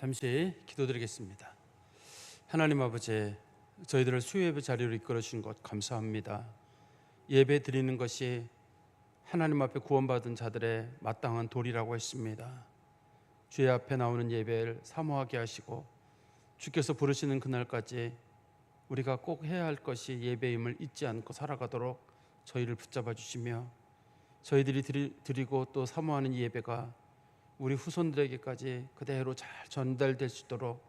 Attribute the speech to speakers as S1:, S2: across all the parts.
S1: 잠시 기도드리겠습니다. 하나님 아버지, 저희들을 수요예배 자리로 이끌어 주신 것 감사합니다. 예배 드리는 것이 하나님 앞에 구원받은 자들의 마땅한 도리라고 했습니다. 주의 앞에 나오는 예배를 사모하게 하시고 주께서 부르시는 그날까지 우리가 꼭 해야 할 것이 예배임을 잊지 않고 살아가도록 저희를 붙잡아 주시며, 저희들이 드리고 또 사모하는 예배가 우리 후손들에게까지 그대로 잘 전달될 수 있도록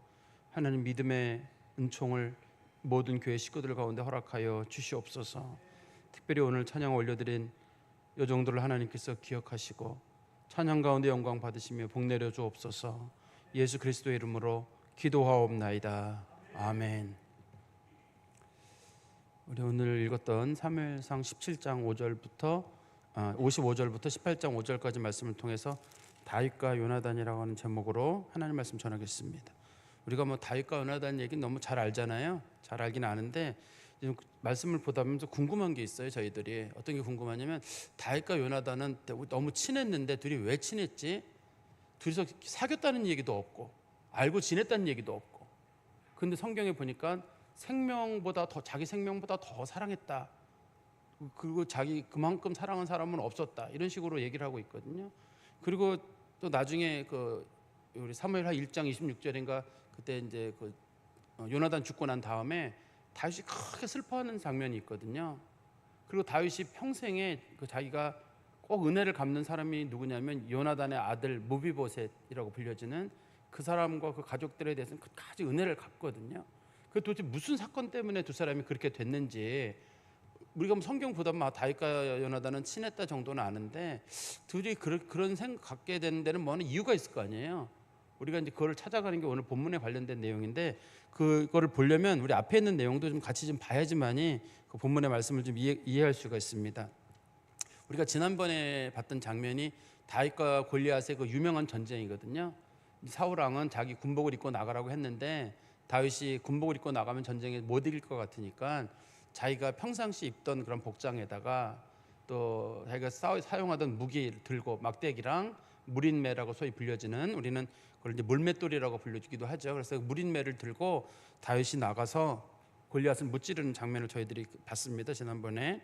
S1: 하나님 믿음의 은총을 모든 교회 식구들 가운데 허락하여 주시옵소서. 특별히 오늘 찬양 올려드린 여종들을 하나님께서 기억하시고 찬양 가운데 영광 받으시며 복 내려 주옵소서. 예수 그리스도의 이름으로 기도하옵나이다. 아멘. 우리 오늘 읽었던 사무엘상 17장 5절부터 55절부터 18장 5절까지 말씀을 통해서 다윗과 요나단이라고 하는 제목으로 하나님 말씀 전하겠습니다. 우리가 다윗과 요나단 얘기 너무 잘 알잖아요. 잘 알긴 아는데 지금 말씀을 보다 보면서 궁금한 게 있어요. 저희들이 어떤 게 궁금하냐면, 다윗과 요나단은 너무 친했는데 둘이 왜 친했지? 둘이서 사귀었다는 얘기도 없고 알고 지냈다는 얘기도 없고, 근데 성경에 보니까 자기 생명보다 더 사랑했다, 그리고 자기 그만큼 사랑한 사람은 없었다, 이런 식으로 얘기를 하고 있거든요. 그리고 또 나중에 우리 사무엘하 1장 26절인가 그때 이제 요나단 죽고 난 다음에 다윗이 크게 슬퍼하는 장면이 있거든요. 그리고 다윗이 평생에 자기가 꼭 은혜를 갚는 사람이 누구냐면 요나단의 아들 무비보셋이라고 불려지는 그 사람과 그 가족들에 대해서는 끝까지 은혜를 갚거든요. 그 도대체 무슨 사건 때문에 두 사람이 그렇게 됐는지, 우리가 성경 보다 다윗과 요나단은 친했다 정도는 아는데 둘이 그런 생각 갖게 되는 데는 뭐는 이유가 있을 거 아니에요. 우리가 이제 그거를 찾아가는 게 오늘 본문에 관련된 내용인데, 그거를 보려면 우리 앞에 있는 내용도 좀 같이 좀 봐야지만이 그 본문의 말씀을 좀 이해할 수가 있습니다. 우리가 지난번에 봤던 장면이 다윗과 골리앗의 그 유명한 전쟁이거든요. 사울 왕은 자기 군복을 입고 나가라고 했는데 다윗이 군복을 입고 나가면 전쟁에 못 이길 것 같으니까 자기가 평상시 입던 그런 복장에다가 또 자기가 사용하던 무기를 들고, 막대기랑 무린매라고 소위 불려지는, 우리는 그걸 이제 물맷돌이라고 불려주기도 하죠. 그래서 무린매를 들고 다윗이 나가서 골리앗을 무찌르는 장면을 저희들이 봤습니다, 지난번에.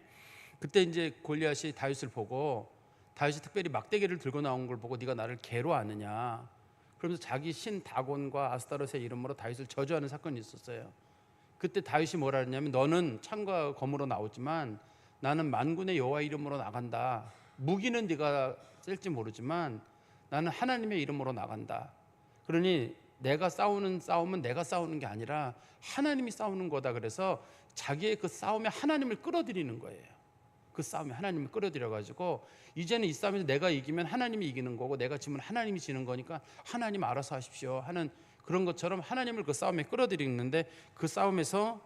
S1: 그때 이제 골리앗이 다윗을 보고, 다윗이 특별히 막대기를 들고 나온 걸 보고 네가 나를 개로 아느냐, 그러면서 자기 신 다곤과 아스타롯의 이름으로 다윗을 저주하는 사건이 있었어요. 그때 다윗이 뭐라 했냐면, 너는 창과 검으로 나오지만 나는 만군의 여호와 이름으로 나간다. 무기는 네가 쓸지 모르지만 나는 하나님의 이름으로 나간다. 그러니 내가 싸우는 싸움은 내가 싸우는 게 아니라 하나님이 싸우는 거다. 그래서 자기의 그 싸움에 하나님을 끌어들이는 거예요. 그 싸움에 하나님을 끌어들여가지고 이제는 이 싸움에서 내가 이기면 하나님이 이기는 거고 내가 지면 하나님이 지는 거니까 하나님 알아서 하십시오 하는 그런 것처럼 하나님을 그 싸움에 끌어들이는데, 그 싸움에서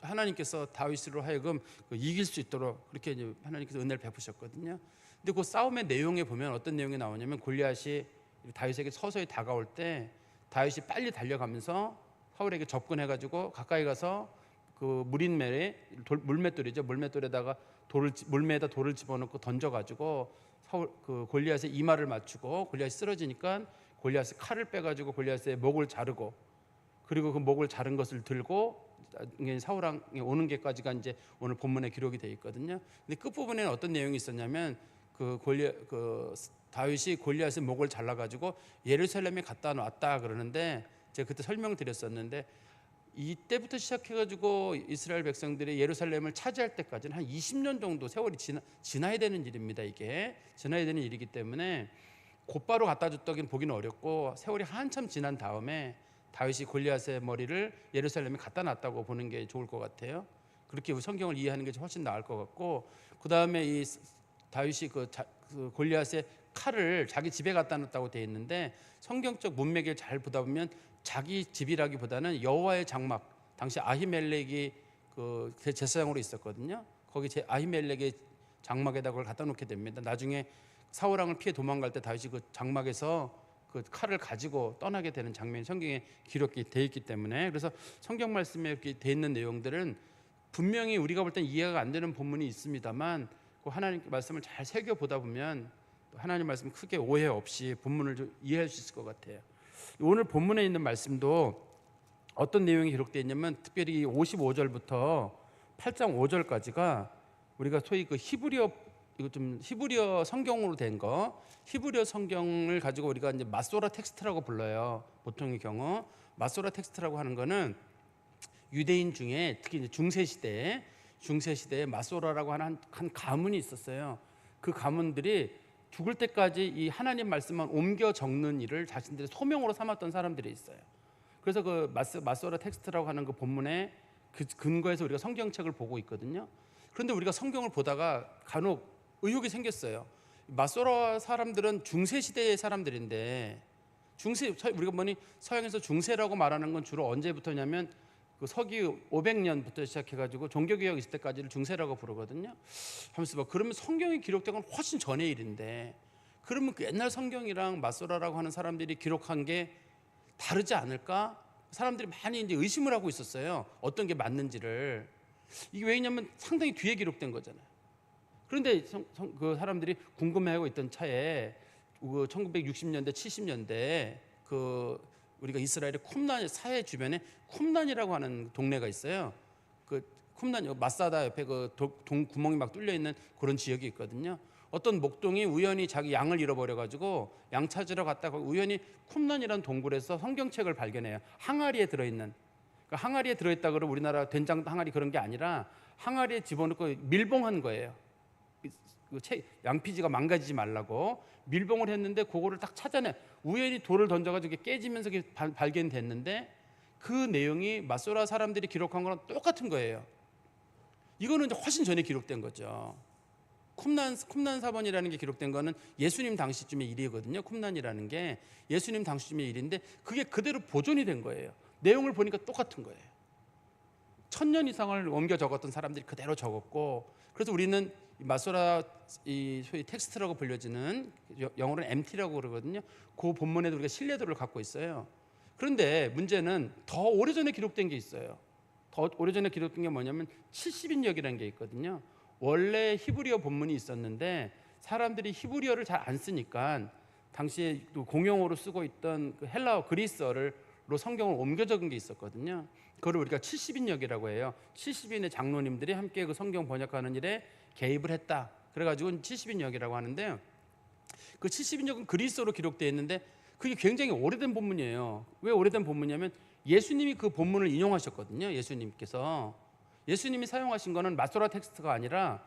S1: 하나님께서 다윗으로 하여금 이길 수 있도록 그렇게 이제 하나님께서 은혜를 베푸셨거든요. 근데 그 싸움의 내용에 보면 어떤 내용이 나오냐면, 골리앗이 다윗에게 서서히 다가올 때 다윗이 빨리 달려가면서 사울에게 접근해가지고 가까이 가서 그 물맷돌이죠. 물맷돌에다가 물매에다 돌을 집어넣고 던져가지고 그 골리앗의 이마를 맞추고 골리앗이 쓰러지니까 골리앗의 칼을 빼가지고 골리앗의 목을 자르고, 그리고 그 목을 자른 것을 들고 사울 왕이 오는 게까지가 이제 오늘 본문에 기록이 되어 있거든요. 근데 끝부분에는 어떤 내용이 있었냐면, 다윗이 골리앗의 목을 잘라가지고 예루살렘에 갖다 놨다 그러는데, 제가 그때 설명드렸었는데 이때부터 시작해가지고 이스라엘 백성들이 예루살렘을 차지할 때까지는 한 20년 정도 세월이 지나야 되는 일입니다. 이게 지나야 되는 일이기 때문에 곧바로 갖다 줬다기는 보기는 어렵고, 세월이 한참 지난 다음에 다윗이 골리앗의 머리를 예루살렘에 갖다 놨다고 보는 게 좋을 것 같아요. 그렇게 성경을 이해하는 게 훨씬 나을 것 같고, 그 다음에 이 다윗이 그 골리앗의 칼을 자기 집에 갖다 놨다고 되어 있는데, 성경적 문맥을 잘 보다 보면 자기 집이라기보다는 여호와의 장막, 당시 아히멜렉이 그 제사장으로 있었거든요. 거기 아히멜렉의 장막에다 그걸 갖다 놓게 됩니다. 나중에 사울 왕을 피해 도망갈 때 다윗이 그 장막에서 그 칼을 가지고 떠나게 되는 장면이 성경에 기록이 되어 있기 때문에, 그래서 성경 말씀에 이렇게 되어 있는 내용들은 분명히 우리가 볼 땐 이해가 안 되는 본문이 있습니다만, 그 하나님 말씀을 잘 새겨 보다 보면 하나님 말씀 크게 오해 없이 본문을 좀 이해할 수 있을 것 같아요. 오늘 본문에 있는 말씀도 어떤 내용이 기록되어 있냐면 특별히 55절부터 8장 5절까지가 우리가 소위 그 히브리어, 이거 좀 히브리어 성경으로 된 거, 히브리어 성경을 가지고 우리가 이제 마소라 텍스트라고 불러요. 보통의 경우 마소라 텍스트라고 하는 거는 유대인 중에 특히 이제 중세 시대에 마소라라고 하는 한 가문이 있었어요. 그 가문들이 죽을 때까지 이 하나님 말씀만 옮겨 적는 일을 자신들의 소명으로 삼았던 사람들이 있어요. 그래서 그 마소라 텍스트라고 하는 그 본문에 그 근거에서 우리가 성경책을 보고 있거든요. 그런데 우리가 성경을 보다가 간혹 의혹이 생겼어요. 마소라 사람들은 중세 시대의 사람들인데, 우리가 보니 서양에서 중세라고 말하는 건 주로 언제부터냐면 그 서기 500년부터 시작해가지고 종교개혁 있을 때까지를 중세라고 부르거든요. 하면서 그러면 성경이 기록된 건 훨씬 전의 일인데, 그러면 그 옛날 성경이랑 마소라라고 하는 사람들이 기록한 게 다르지 않을까? 사람들이 많이 이제 의심을 하고 있었어요. 어떤 게 맞는지를. 이게 왜냐면 상당히 뒤에 기록된 거잖아요. 그런데 그 사람들이 궁금해하고 있던 차에 그 1960년대, 70년대 그 우리가 이스라엘의 쿰란 사해 주변에 쿰란이라고 하는 동네가 있어요. 그 쿰란 마사다 옆에 그 동 구멍이 막 뚫려 있는 그런 지역이 있거든요. 어떤 목동이 우연히 자기 양을 잃어버려 가지고 양 찾으러 갔다가 우연히 쿰란이라는 동굴에서 성경책을 발견해요. 항아리에 들어있는. 그 항아리에 들어있다 그러면 우리나라 된장 항아리 그런 게 아니라 항아리에 집어넣고 밀봉한 거예요. 그 양피지가 망가지지 말라고 밀봉을 했는데 그거를 딱 찾아내. 우연히 돌을 던져가지고 깨지면서 발견됐는데 그 내용이 마소라 사람들이 기록한 거랑 똑같은 거예요. 이거는 이제 훨씬 전에 기록된 거죠. 쿰란 사번이라는 게 기록된 거는 예수님 당시쯤의 일이거든요. 쿰란이라는 게 예수님 당시쯤의 일인데 그게 그대로 보존이 된 거예요. 내용을 보니까 똑같은 거예요. 1000년 이상을 옮겨 적었던 사람들이 그대로 적었고, 그래서 우리는 마소라 이 소위 텍스트라고 불려지는, 영어로는 MT라고 그러거든요. 그 본문에도 우리가 신뢰도를 갖고 있어요. 그런데 문제는 더 오래전에 기록된 게 있어요. 더 오래전에 기록된 게 뭐냐면 70인역이라는 게 있거든요. 원래 히브리어 본문이 있었는데 사람들이 히브리어를 잘 안 쓰니까 당시에 공용어로 쓰고 있던 그 헬라어 그리스어로 성경을 옮겨 적은 게 있었거든요. 그걸 우리가 70인역이라고 해요. 70인의 장로님들이 함께 그 성경 번역하는 일에 개입을 했다. 그래가지고 70인역이라고 하는데요. 그 70인역은 그리스어로 기록되어 있는데 그게 굉장히 오래된 본문이에요. 왜 오래된 본문이냐면 예수님이 그 본문을 인용하셨거든요. 예수님이 사용하신 거는 마소라 텍스트가 아니라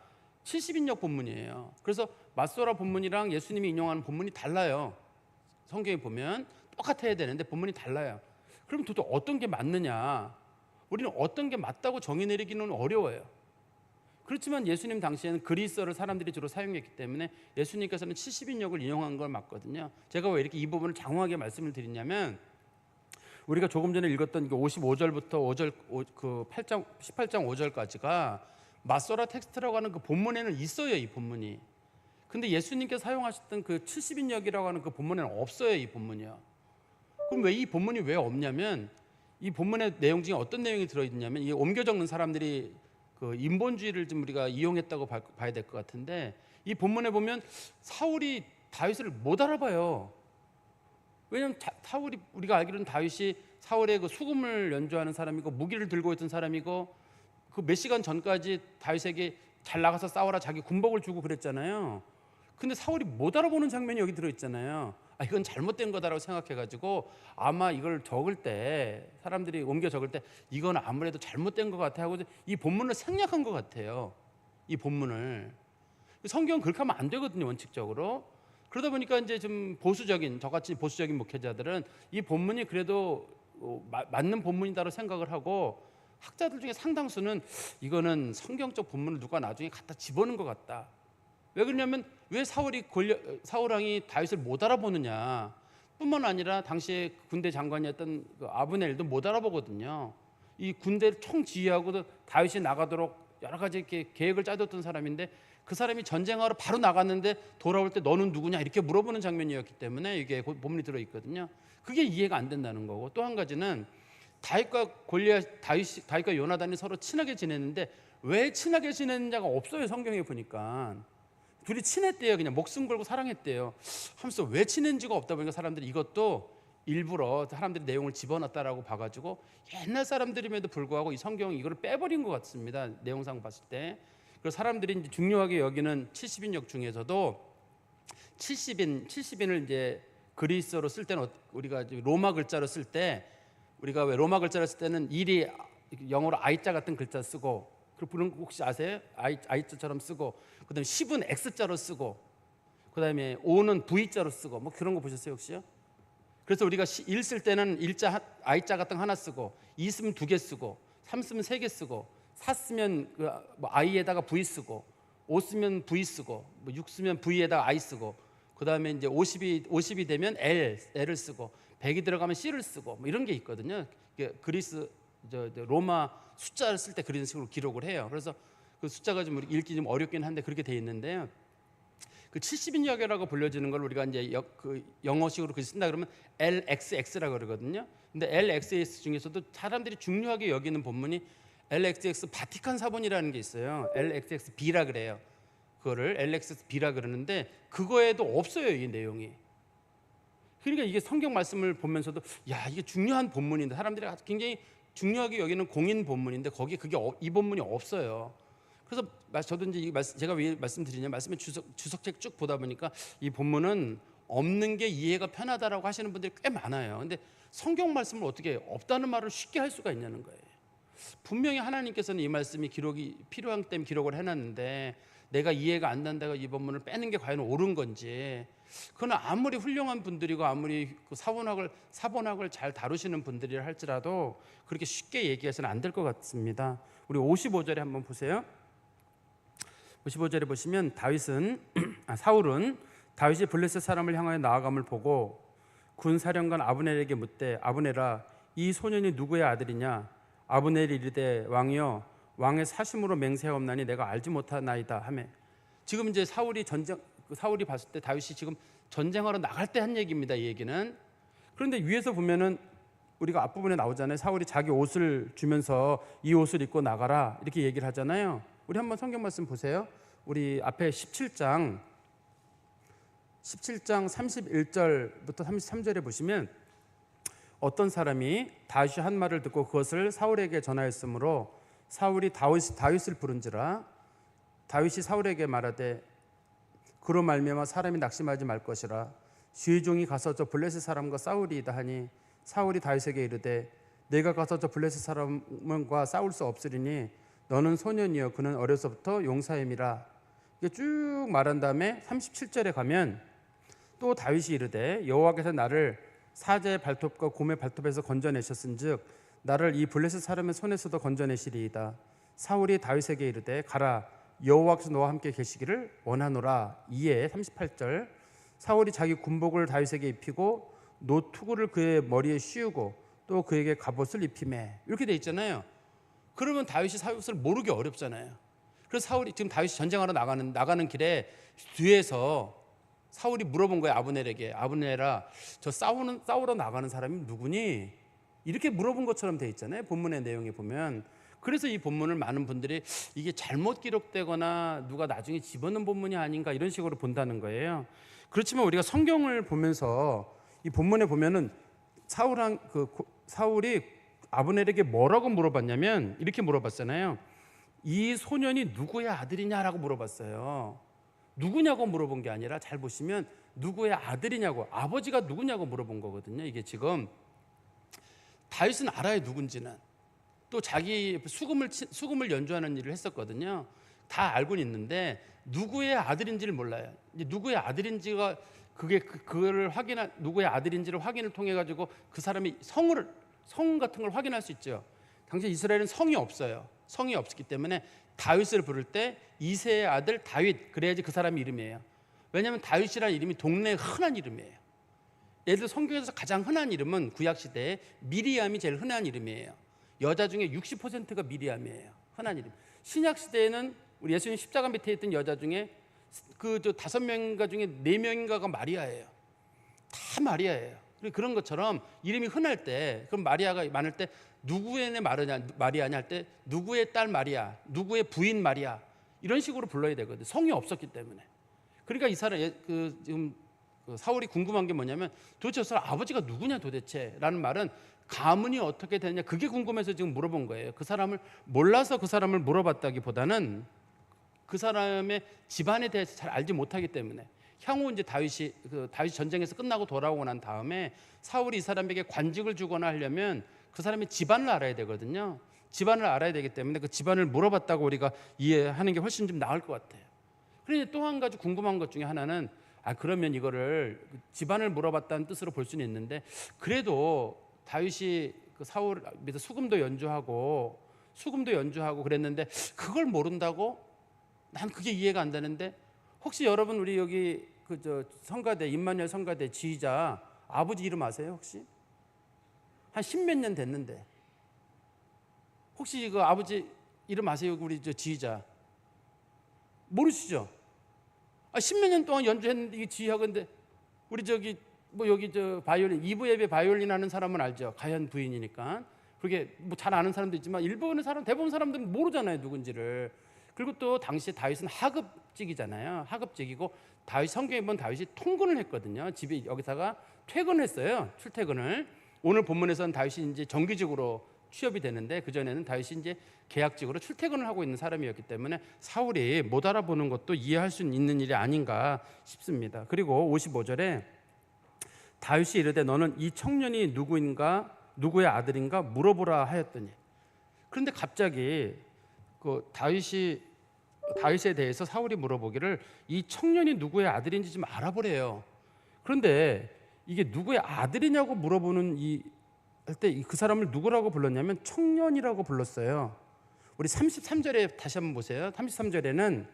S1: 70인역 본문이에요. 그래서 마소라 본문이랑 예수님이 인용하는 본문이 달라요. 성경에 보면 똑같아야 되는데 본문이 달라요. 그럼 도대체 어떤 게 맞느냐? 우리는 어떤 게 맞다고 정의 내리기는 어려워요. 그렇지만 예수님 당시에는 그리스어를 사람들이 주로 사용했기 때문에 예수님께서는 70인역을 인용한 걸 맞거든요. 제가 왜 이렇게 이 부분을 장황하게 말씀을 드리냐면 우리가 조금 전에 읽었던 55절부터 그 18장 5절까지가 마소라 텍스트라고 하는 그 본문에는 있어요. 이 본문이. 근데 예수님께서 사용하셨던 그 70인역이라고 하는 그 본문에는 없어요. 이 본문이요. 그럼 왜 이 본문이 왜 없냐면 이 본문의 내용 중에 어떤 내용이 들어있냐면 이 옮겨 적는 사람들이 그 인본주의를 좀 우리가 이용했다고 봐야 될 것 같은데 이 본문에 보면 사울이 다윗을 못 알아봐요. 왜냐하면 사울이 우리가 알기로는 다윗이 사울의 그 수금을 연주하는 사람이고 무기를 들고 있던 사람이고 그 몇 시간 전까지 다윗에게 잘 나가서 싸워라 자기 군복을 주고 그랬잖아요. 근데 사울이 못 알아보는 장면이 여기 들어있잖아요. 이건 잘못된 거다라고 생각해가지고 아마 이걸 적을 때 사람들이 옮겨 적을 때 이건 아무래도 잘못된 것 같아 하고 이 본문을 생략한 것 같아요. 이 본문을. 성경은 그렇게 하면 안 되거든요. 원칙적으로. 그러다 보니까 이제 좀 저같이 보수적인 목회자들은 이 본문이 그래도 맞는 본문이다라고 생각을 하고 학자들 중에 상당수는 이거는 성경적 본문을 누가 나중에 갖다 집어넣은 것 같다. 왜 그러냐면 왜 사울왕이 다윗을 못 알아보느냐 뿐만 아니라 당시에 군대 장관이었던 그 아브넬도 못 알아보거든요. 이 군대를 총지휘하고도 다윗이 나가도록 여러 가지 이렇게 계획을 짜뒀던 사람인데 그 사람이 전쟁하러 바로 나갔는데 돌아올 때 너는 누구냐 이렇게 물어보는 장면이었기 때문에 이게 본문이 들어있거든요. 그게 이해가 안 된다는 거고, 또 한 가지는 다윗과 요나단이 서로 친하게 지냈는데 왜 친하게 지냈는지가 없어요. 성경에 보니까 둘이 친했대요. 그냥 목숨 걸고 사랑했대요. 하면서 왜 친했는지가 없다 보니까 사람들이 이것도 일부러 사람들이 내용을 집어넣었다라고 봐가지고 옛날 사람들임에도 불구하고 이 성경이 이걸 빼버린 것 같습니다. 내용상 봤을 때. 그래서 사람들이 이제 중요하게 여기는 70인역 중에서도 70인을 이제 그리스어로 쓸 때는 우리가 로마 글자로 쓸 때 우리가 왜 로마 글자로 쓸 때는 일이 영어로 I자 같은 글자 쓰고 그런 거 혹시 아세요? I자처럼 쓰고 그다음에 10은 X자로 쓰고 그다음에 5는 V자로 쓰고 뭐 그런 거 보셨어요 혹시요? 그래서 우리가 1 쓸 때는 일자 I자 같은 거 하나 쓰고 2 쓰면 2개 쓰고 3 쓰면 3개 쓰고 4 쓰면 그 뭐 I에다가 V 쓰고 5 쓰면 V 쓰고 뭐 6 쓰면 V에다가 I 쓰고 그다음에 이제 50이 되면 L을 쓰고 100이 들어가면 C를 쓰고 뭐 이런 게 있거든요. 그리스 로마 숫자를 쓸 때 그런 식으로 기록을 해요. 그래서 그 숫자가 좀 읽기 좀 어렵긴 한데 그렇게 돼 있는데요. 그 70인역이라고 불려지는 걸 우리가 이제 그 영어식으로 글 쓴다 그러면 LXX라고 그러거든요. 근데 LXX 중에서도 사람들이 중요하게 여기는 본문이 LXX 바티칸 사본이라는 게 있어요. LXXB라 그래요. 그거를 LXXB라 그러는데 그거에도 없어요, 이 내용이. 그러니까 이게 성경 말씀을 보면서도 야, 이게 중요한 본문인데 사람들이 굉장히 중요하게 여기는 공인 본문인데 거기에 이 본문이 없어요. 그래서 저도 이제 제가 왜 말씀드리냐 말씀에 주석책 쭉 보다 보니까 이 본문은 없는 게 이해가 편하다라고 하시는 분들이 꽤 많아요. 근데 성경 말씀을 어떻게 없다는 말을 쉽게 할 수가 있냐는 거예요. 분명히 하나님께서는 이 말씀이 기록이 필요한 때문에 기록을 해놨는데 내가 이해가 안 된다고 이 본문을 빼는 게 과연 옳은 건지 그건 아무리 훌륭한 분들이고 아무리 그 사본학을 잘 다루시는 분들이라 할지라도 그렇게 쉽게 얘기해서는 안 될 것 같습니다. 우리 55절에 한번 보세요. 55절에 보시면 사울은 다윗이 블레셋 사람을 향하여 나아감을 보고 군사령관 아브넬에게 묻되 아브넬아 이 소년이 누구의 아들이냐 아브넬이 이르되 왕이여 왕의 사심으로 맹세하옵나니 내가 알지 못하나이다 하매 지금 이제 사울이 봤을 때 다윗이 지금 전쟁하러 나갈 때 한 얘기입니다. 이 얘기는. 그런데 위에서 보면은 우리가 앞부분에 나오잖아요. 사울이 자기 옷을 주면서 이 옷을 입고 나가라 이렇게 얘기를 하잖아요. 우리 한번 성경 말씀 보세요. 우리 앞에 17장 31절부터 33절에 보시면 어떤 사람이 다윗이 한 말을 듣고 그것을 사울에게 전하였으므로 사울이 다윗을 부른지라 다윗이 사울에게 말하되 그로 말미암아 사람이 낙심하지 말 것이라 주의 종이 가서 저 블레셋 사람과 싸우리이다 하니 사울이 다윗에게 이르되 내가 가서 저 블레셋 사람과 싸울 수 없으리니 너는 소년이여 그는 어려서부터 용사임이라. 이게 쭉 말한 다음에 37절에 가면 또 다윗이 이르되 여호와께서 나를 사자의 발톱과 곰의 발톱에서 건져내셨은즉 나를 이 블레셋 사람의 손에서도 건져내시리이다. 사울이 다윗에게 이르되 가라 여호와께서 너와 함께 계시기를 원하노라. 이에 38절 사울이 자기 군복을 다윗에게 입히고 노투구를 그의 머리에 씌우고 또 그에게 갑옷을 입히매 이렇게 돼 있잖아요. 그러면 다윗이 사울을 모르기 어렵잖아요. 그래서 사울이 지금 다윗이 전쟁하러 나가는 길에 뒤에서 사울이 물어본 거예요. 아브넬에게 아브넬아 저 싸우러 나가는 사람이 누구니? 이렇게 물어본 것처럼 돼 있잖아요. 본문의 내용에 보면. 그래서 이 본문을 많은 분들이 이게 잘못 기록되거나 누가 나중에 집어넣은 본문이 아닌가 이런 식으로 본다는 거예요. 그렇지만 우리가 성경을 보면서 이 본문에 보면은 사울이 아브넬에게 뭐라고 물어봤냐면 이렇게 물어봤잖아요. 이 소년이 누구의 아들이냐라고 물어봤어요. 누구냐고 물어본 게 아니라 잘 보시면 누구의 아들이냐고 아버지가 누구냐고 물어본 거거든요. 이게 지금 다윗은 알아요 누군지는. 또 자기 수금을 연주하는 일을 했었거든요. 다 알고는 있는데 누구의 아들인지를 몰라요. 이제 누구의 아들인지가 그거를 누구의 아들인지를 확인을 통해 가지고 그 사람이 성 같은 걸 확인할 수 있죠. 당시 이스라엘은 성이 없어요. 성이 없기 때문에 다윗을 부를 때 이새의 아들 다윗 그래야지 그 사람 이름이에요. 왜냐하면 다윗이라는 이름이 동네의 흔한 이름이에요. 예를 들어 성경에서 가장 흔한 이름은 구약 시대에 미리암이 제일 흔한 이름이에요. 여자 중에 60%가 미리암이에요. 흔한 이름. 신약 시대에는 우리 예수님 십자가 밑에 있던 여자 중에 그 5명인가 중에 4명인가가 마리아예요. 다 마리아예요. 그런 것처럼 이름이 흔할 때 그럼 마리아가 많을 때 누구의 마리아냐 할 때 누구의 딸 마리아, 누구의 부인 마리아 이런 식으로 불러야 되거든요. 성이 없었기 때문에. 그러니까 이 사람 지금 사울이 궁금한 게 뭐냐면 도대체 저 사람 아버지가 누구냐 도대체라는 말은 가문이 어떻게 되느냐 그게 궁금해서 지금 물어본 거예요. 그 사람을 몰라서 그 사람을 물어봤다기보다는 그 사람의 집안에 대해서 잘 알지 못하기 때문에 향후 이제 다윗이 전쟁에서 끝나고 돌아오고 난 다음에 사울이 이 사람에게 관직을 주거나 하려면 그 사람의 집안을 알아야 되거든요. 집안을 알아야 되기 때문에 그 집안을 물어봤다고 우리가 이해하는 게 훨씬 좀 나을 것 같아요. 그런데 또 한 가지 궁금한 것 중에 하나는 그러면 이거를 집안을 물어봤다는 뜻으로 볼 수는 있는데 그래도 다윗이 그 사울 밑에 수금도 연주하고 그랬는데 그걸 모른다고? 난 그게 이해가 안 되는데 혹시 여러분 우리 여기 성가대 임마누엘 성가대 지휘자 아버지 이름 아세요 혹시? 한 십몇 년 됐는데 혹시 그 아버지 이름 아세요 우리 지휘자? 모르시죠? 십몇 년 동안 연주했는데 이게 지휘하고 있는데 우리 여기 바이올린 2부 예배 바이올린 하는 사람은 알죠. 가현 부인이니까. 그게 잘 아는 사람도 있지만 대부분 사람들은 모르잖아요 누군지를. 그리고 또 당시에 다윗은 하급직이잖아요. 하급직이고 성경에 보면 다윗이 통근을 했거든요. 집에 여기다가 퇴근했어요. 출퇴근을. 오늘 본문에서는 다윗이 이제 정규직으로 취업이 되는데 그 전에는 다윗이 이제 계약직으로 출퇴근을 하고 있는 사람이었기 때문에 사울이 못 알아보는 것도 이해할 수 있는 일이 아닌가 싶습니다. 그리고 55절에 다윗이 이르되 너는 이 청년이 누구의 아들인가 물어보라 하였더니 그런데 갑자기 다윗에 대해서 사울이 물어보기를 이 청년이 누구의 아들인지 좀 알아보래요. 그런데 이게 누구의 아들이냐고 물어보는 할 때 그 사람을 누구라고 불렀냐면 청년이라고 불렀어요. 우리 33절에 다시 한번 보세요. 33절에는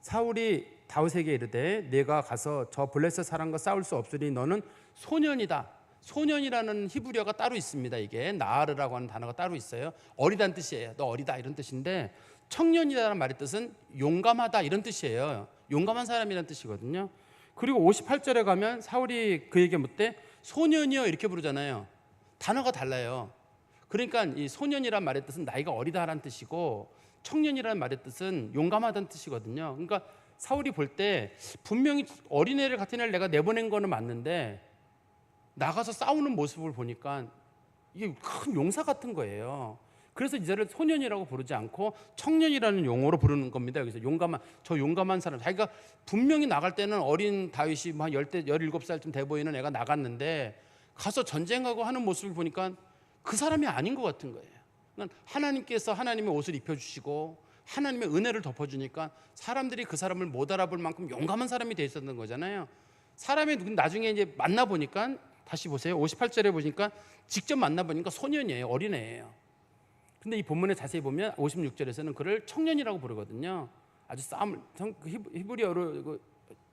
S1: 사울이 다윗에게 이르되 내가 가서 저 블레셋 사람과 싸울 수 없으니 너는 소년이다. 소년이라는 히브리어가 따로 있습니다. 이게 나아르라고 하는 단어가 따로 있어요. 어리다는 뜻이에요. 너 어리다 이런 뜻인데 청년이라는 말의 뜻은 용감하다 이런 뜻이에요. 용감한 사람이라는 뜻이거든요. 그리고 58절에 가면 사울이 그에게 묻되 소년이여 이렇게 부르잖아요. 단어가 달라요. 그러니까 이 소년이란 말의 뜻은 나이가 어리다라는 뜻이고 청년이라는 말의 뜻은 용감하다는 뜻이거든요. 그러니까 사울이 볼 때 분명히 어린애를 같은 애를 내가 내보낸 거는 맞는데 나가서 싸우는 모습을 보니까 이게 큰 용사 같은 거예요. 그래서 이제를 소년이라고 부르지 않고 청년이라는 용어로 부르는 겁니다. 여기서 용감한 사람. 자기가 분명히 나갈 때는 어린 다윗이 한 17살쯤 돼 보이는 애가 나갔는데 가서 전쟁하고 하는 모습을 보니까 그 사람이 아닌 것 같은 거예요. 그러니까 하나님께서 하나님의 옷을 입혀주시고 하나님의 은혜를 덮어주니까 사람들이 그 사람을 못 알아볼 만큼 용감한 사람이 돼 있었던 거잖아요. 사람이 나중에 이제 만나보니까 다시 보세요. 58절에 보니까 직접 만나보니까 소년이에요. 어린애예요. 근데 이 본문에 자세히 보면 56절에서는 그를 청년이라고 부르거든요. 아주 히브리어로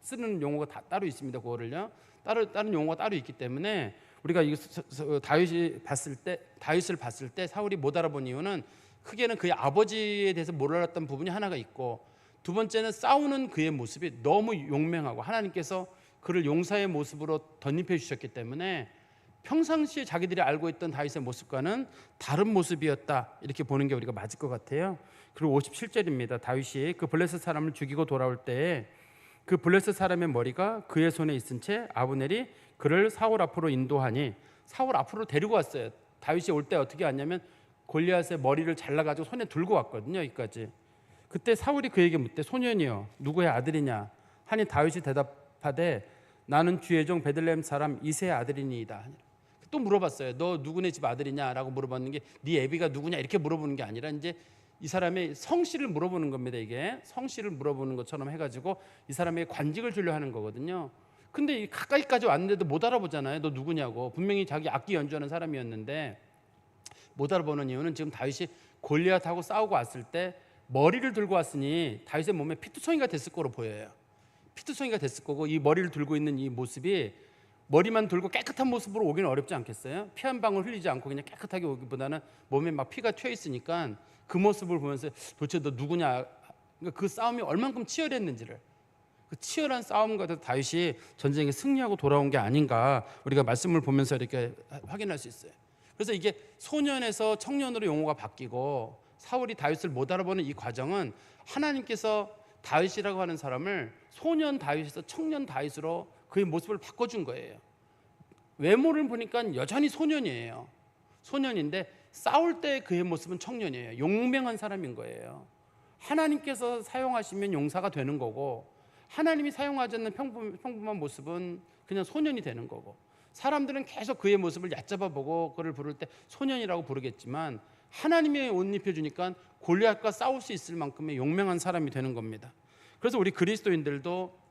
S1: 쓰는 용어가 따로 있습니다. 그거를요. 다른 용어가 따로 있기 때문에 우리가 다윗을 봤을 때 사울이 못 알아본 이유는 크게는 그의 아버지에 대해서 몰랐던 부분이 하나가 있고 두 번째는 싸우는 그의 모습이 너무 용맹하고 하나님께서 그를 용사의 모습으로 덧입혀 주셨기 때문에 평상시에 자기들이 알고 있던 다윗의 모습과는 다른 모습이었다 이렇게 보는 게 우리가 맞을 것 같아요. 그리고 57절입니다. 다윗이 그 블레셋 사람을 죽이고 돌아올 때에 그 블레셋 사람의 머리가 그의 손에 있은 채 아브넬이 그를 사울 앞으로 인도하니 사울 앞으로 데리고 왔어요. 다윗이 올 때 어떻게 왔냐면 골리앗의 머리를 잘라가지고 손에 들고 왔거든요. 여기까지. 그때 사울이 그에게 묻되 소년이여 누구의 아들이냐 하니 다윗이 대답하되 나는 주의 종 베들레헴 사람 이새의 아들이니이다. 또 물어봤어요. 너 누구네 집 아들이냐라고 물어봤는 게 네 애비가 누구냐 이렇게 물어보는 게 아니라 이제 이 사람의 성씨를 물어보는 겁니다. 이게 성씨를 물어보는 것처럼 해가지고 이 사람에게 관직을 주려 하는 거거든요. 근데 가까이까지 왔는데도 못 알아보잖아요. 너 누구냐고. 분명히 자기 악기 연주하는 사람이었는데 못 알아보는 이유는 지금 다윗이 골리앗하고 싸우고 왔을 때 머리를 들고 왔으니 다윗의 몸에 피투성이가 됐을 거로 보여요. 피투성이가 됐을 거고 이 머리를 들고 있는 이 모습이 머리만 들고 깨끗한 모습으로 오기는 어렵지 않겠어요? 피 한 방울 흘리지 않고 그냥 깨끗하게 오기보다는 몸에 막 피가 튀어 있으니까 그 모습을 보면서 도대체 너 누구냐? 그러니까 그 싸움이 얼만큼 치열했는지를 그 치열한 싸움 가운데 다윗이 전쟁에 승리하고 돌아온 게 아닌가 우리가 말씀을 보면서 이렇게 확인할 수 있어요. 그래서 이게 소년에서 청년으로 용어가 바뀌고 사울이 다윗을 못 알아보는 이 과정은 하나님께서 다윗이라고 하는 사람을 소년 다윗에서 청년 다윗으로 그의 모습을 바꿔준 거예요. 외모를 보니까 여전히 소년이에요. 소년인데 싸울 때 그의 모습은 청년이에요. 용맹한 사람인 거예요. 하나님께서 사용하시면 용사가 되는 거고, 하나님이 사용하지 않는 평범한 모습은 그냥 소년이 되는 거고, 사람들은 계속 그의 모습을 얕잡아 보고 그를 부를 때 소년이라고 부르겠지만, 하나님이 옷 입혀주니까 골리앗과 싸울 수 있을 만큼의 용맹한 사람이 되는 겁니다. 그래서 우리 그리스도인들도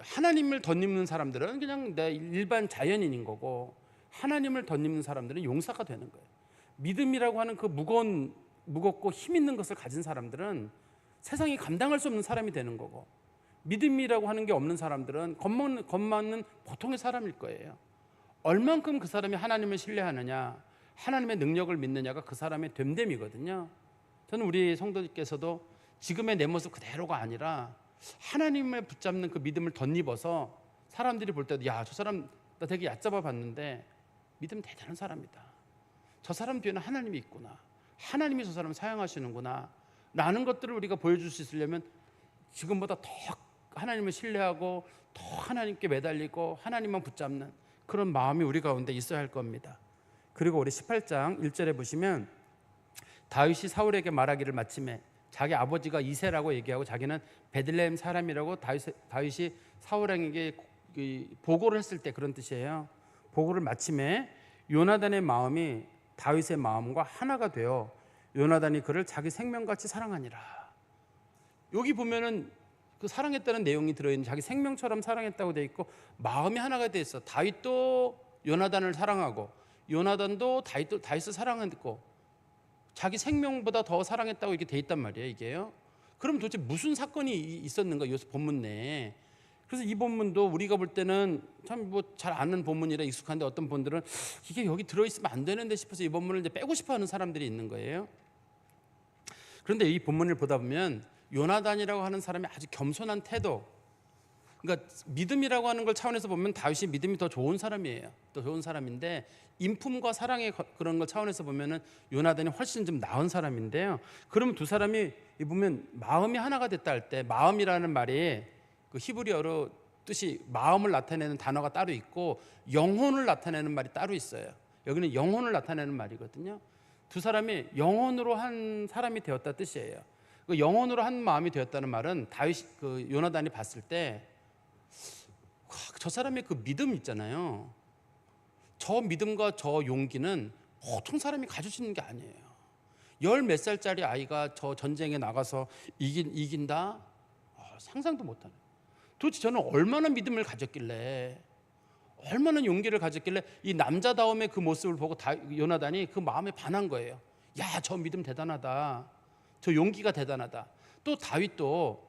S1: 하나님을 덧입는 사람들은 그냥 내 일반 자연인인 거고, 하나님을 덧입는 사람들은 용사가 되는 거예요. 믿음이라고 하는 그 무겁고 힘 있는 것을 가진 사람들은 세상이 감당할 수 없는 사람이 되는 거고, 믿음이라고 하는 게 없는 사람들은 겁먹는 보통의 사람일 거예요. 얼만큼 그 사람이 하나님을 신뢰하느냐, 하나님의 능력을 믿느냐가 그 사람의 됨됨이거든요. 저는 우리 성도님께서도 지금의 내 모습 그대로가 아니라 하나님을 붙잡는 그 믿음을 덧입어서 사람들이 볼 때도, 야, 저 사람 나 되게 얕잡아 봤는데 믿음 대단한 사람이다. 저 사람 뒤에는 하나님이 있구나. 하나님이 저 사람을 사용하시는구나 라는 것들을 우리가 보여줄 수 있으려면 지금보다 더 하나님을 신뢰하고 더 하나님께 매달리고 하나님만 붙잡는 그런 마음이 우리 가운데 있어야 할 겁니다. 그리고 우리 18장 1절에 보시면 다윗이 사울에게 말하기를 마침에, 자기 아버지가 이새라고 얘기하고 자기는 베들레헴 사람이라고 다윗이 사울에게 보고를 했을 때 그런 뜻이에요. 보고를 마침에 요나단의 마음이 다윗의 마음과 하나가 되어 요나단이 그를 자기 생명같이 사랑하니라. 여기 보면은 그 사랑했다는 내용이 들어있는, 자기 생명처럼 사랑했다고 돼 있고 마음이 하나가 돼 있어. 다윗도 요나단을 사랑하고 요나단도 다윗을 사랑했고 자기 생명보다 더 사랑했다고 이렇게 돼 있단 말이에요, 이게요. 그럼 도대체 무슨 사건이 있었는가, 이 본문 내에. 그래서 이 본문도 우리가 볼 때는 참 뭐 잘 아는 본문이라 익숙한데, 어떤 분들은 이게 여기 들어있으면 안 되는데 싶어서 이 본문을 이제 빼고 싶어 하는 사람들이 있는 거예요. 그런데 이 본문을 보다 보면 요나단이라고 하는 사람이 아주 겸손한 태도, 그러니까 믿음이라고 하는 걸 차원에서 보면 다윗이 믿음이 더 좋은 사람이에요. 더 좋은 사람인데 인품과 사랑의 그런 걸 차원에서 보면은 요나단이 훨씬 좀 나은 사람인데요. 그러면 두 사람이 보면 마음이 하나가 됐다 할 때, 마음이라는 말이 그 히브리어로 뜻이 마음을 나타내는 단어가 따로 있고 영혼을 나타내는 말이 따로 있어요. 여기는 영혼을 나타내는 말이거든요. 두 사람이 영혼으로 한 사람이 되었다 뜻이에요. 그 영혼으로 한 마음이 되었다는 말은 그 요나단이 봤을 때, 저 사람의 그 믿음 있잖아요. 저 믿음과 저 용기는 보통 사람이 가질 수 있는 게 아니에요. 10몇 살짜리 아이가 저 전쟁에 나가서 이긴다? 상상도 못하네. 도대체 저는 얼마나 믿음을 가졌길래, 얼마나 용기를 가졌길래 이 남자다움의 그 모습을 보고 요나단이 그 마음에 반한 거예요. 야, 저 믿음 대단하다. 저 용기가 대단하다. 또 다윗도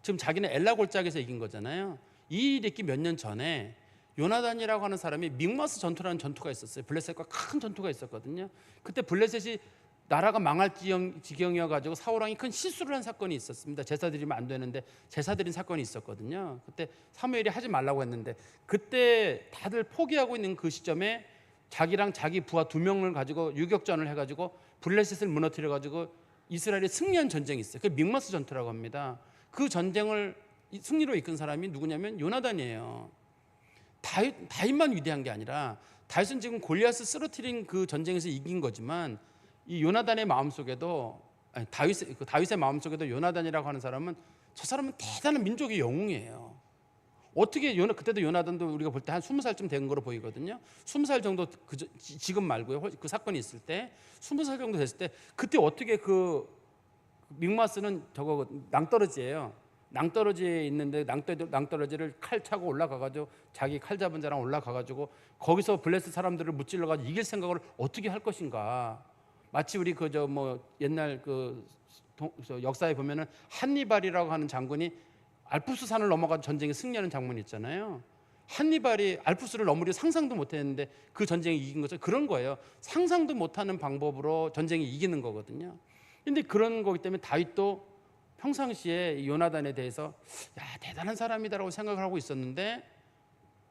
S1: 지금 자기는 엘라 골짜기에서 이긴 거잖아요. 이 일이 있기 몇 년 전에 요나단이라고 하는 사람이 믹마스 전투라는 전투가 있었어요. 블레셋과 큰 전투가 있었거든요. 그때 블레셋이 나라가 망할 지경이어가지고 사울왕이 큰 실수를 한 사건이 있었습니다. 제사 드리면 안 되는데 제사 드린 사건이 있었거든요. 그때 사무엘이 하지 말라고 했는데, 그때 다들 포기하고 있는 그 시점에 자기랑 자기 부하 2명을 가지고 유격전을 해가지고 블레셋을 무너뜨려가지고 이스라엘이 승리한 전쟁이 있어요. 그게 믹마스 전투라고 합니다. 그 전쟁을 승리로 이끈 사람이 누구냐면 요나단이에요. 다윗만 위대한 게 아니라, 다윗은 지금 골리앗을 쓰러뜨린 그 전쟁에서 이긴 거지만 이 요나단의 마음속에도, 다윗의 마음속에도 요나단이라고 하는 사람은, 저 사람은 대단한 민족의 영웅이에요. 어떻게 그때도 요나단도 우리가 볼 때 한 20살쯤 된 거로 보이거든요. 20살 정도, 지금 말고요. 그 사건이 있을 때 20살 정도 됐을 때, 그때 어떻게 그 믹마스는 저거 낭떠러지예요. 낭떠러지에 있는데 낭떠러지를 칼 차고 올라가가지고 자기 칼 잡은 자랑 올라가가지고 거기서 블레셋 사람들을 무찔러가지고 이길 생각을 어떻게 할 것인가. 마치 우리 옛날 역사에 보면은 한니발이라고 하는 장군이 알프스 산을 넘어가 전쟁에 승리하는 장면이 있잖아요. 한니발이 알프스를 넘으려 상상도 못했는데 그 전쟁에 이긴 것처럼, 그런 거예요. 상상도 못하는 방법으로 전쟁에 이기는 거거든요. 근데 그런 거기 때문에 다윗도 평상시에 요나단에 대해서 대단한 사람이다라고 생각을 하고 있었는데,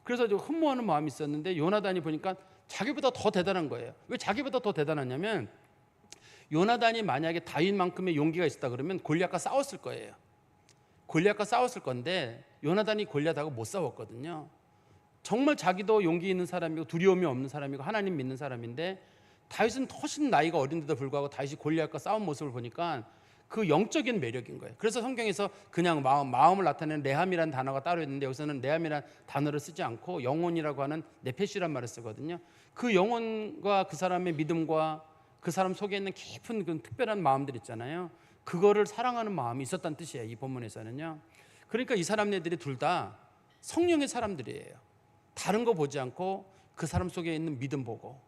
S1: 그래서 좀 흠모하는 마음이 있었는데, 요나단이 보니까 자기보다 더 대단한 거예요. 왜 자기보다 더 대단하냐면, 요나단이 만약에 다윗만큼의 용기가 있었다 그러면 골리앗과 싸웠을 거예요. 골리앗과 싸웠을 건데 요나단이 골리앗하고 못 싸웠거든요. 정말 자기도 용기 있는 사람이고 두려움이 없는 사람이고 하나님 믿는 사람인데 다윗은 훨씬 나이가 어린데도 불구하고 다윗이 골리앗과 싸운 모습을 보니까 그 영적인 매력인 거예요. 그래서 성경에서 그냥 마음을 나타내는 레함이라는 단어가 따로 있는데 여기서는 레함이라는 단어를 쓰지 않고 영혼이라고 하는 네페시란 말을 쓰거든요. 그 영혼과 그 사람의 믿음과 그 사람 속에 있는 깊은 그 특별한 마음들 있잖아요. 그거를 사랑하는 마음이 있었다는 뜻이에요. 이 본문에서는요. 그러니까 이 사람네들이 둘 다 성령의 사람들이에요. 다른 거 보지 않고 그 사람 속에 있는 믿음 보고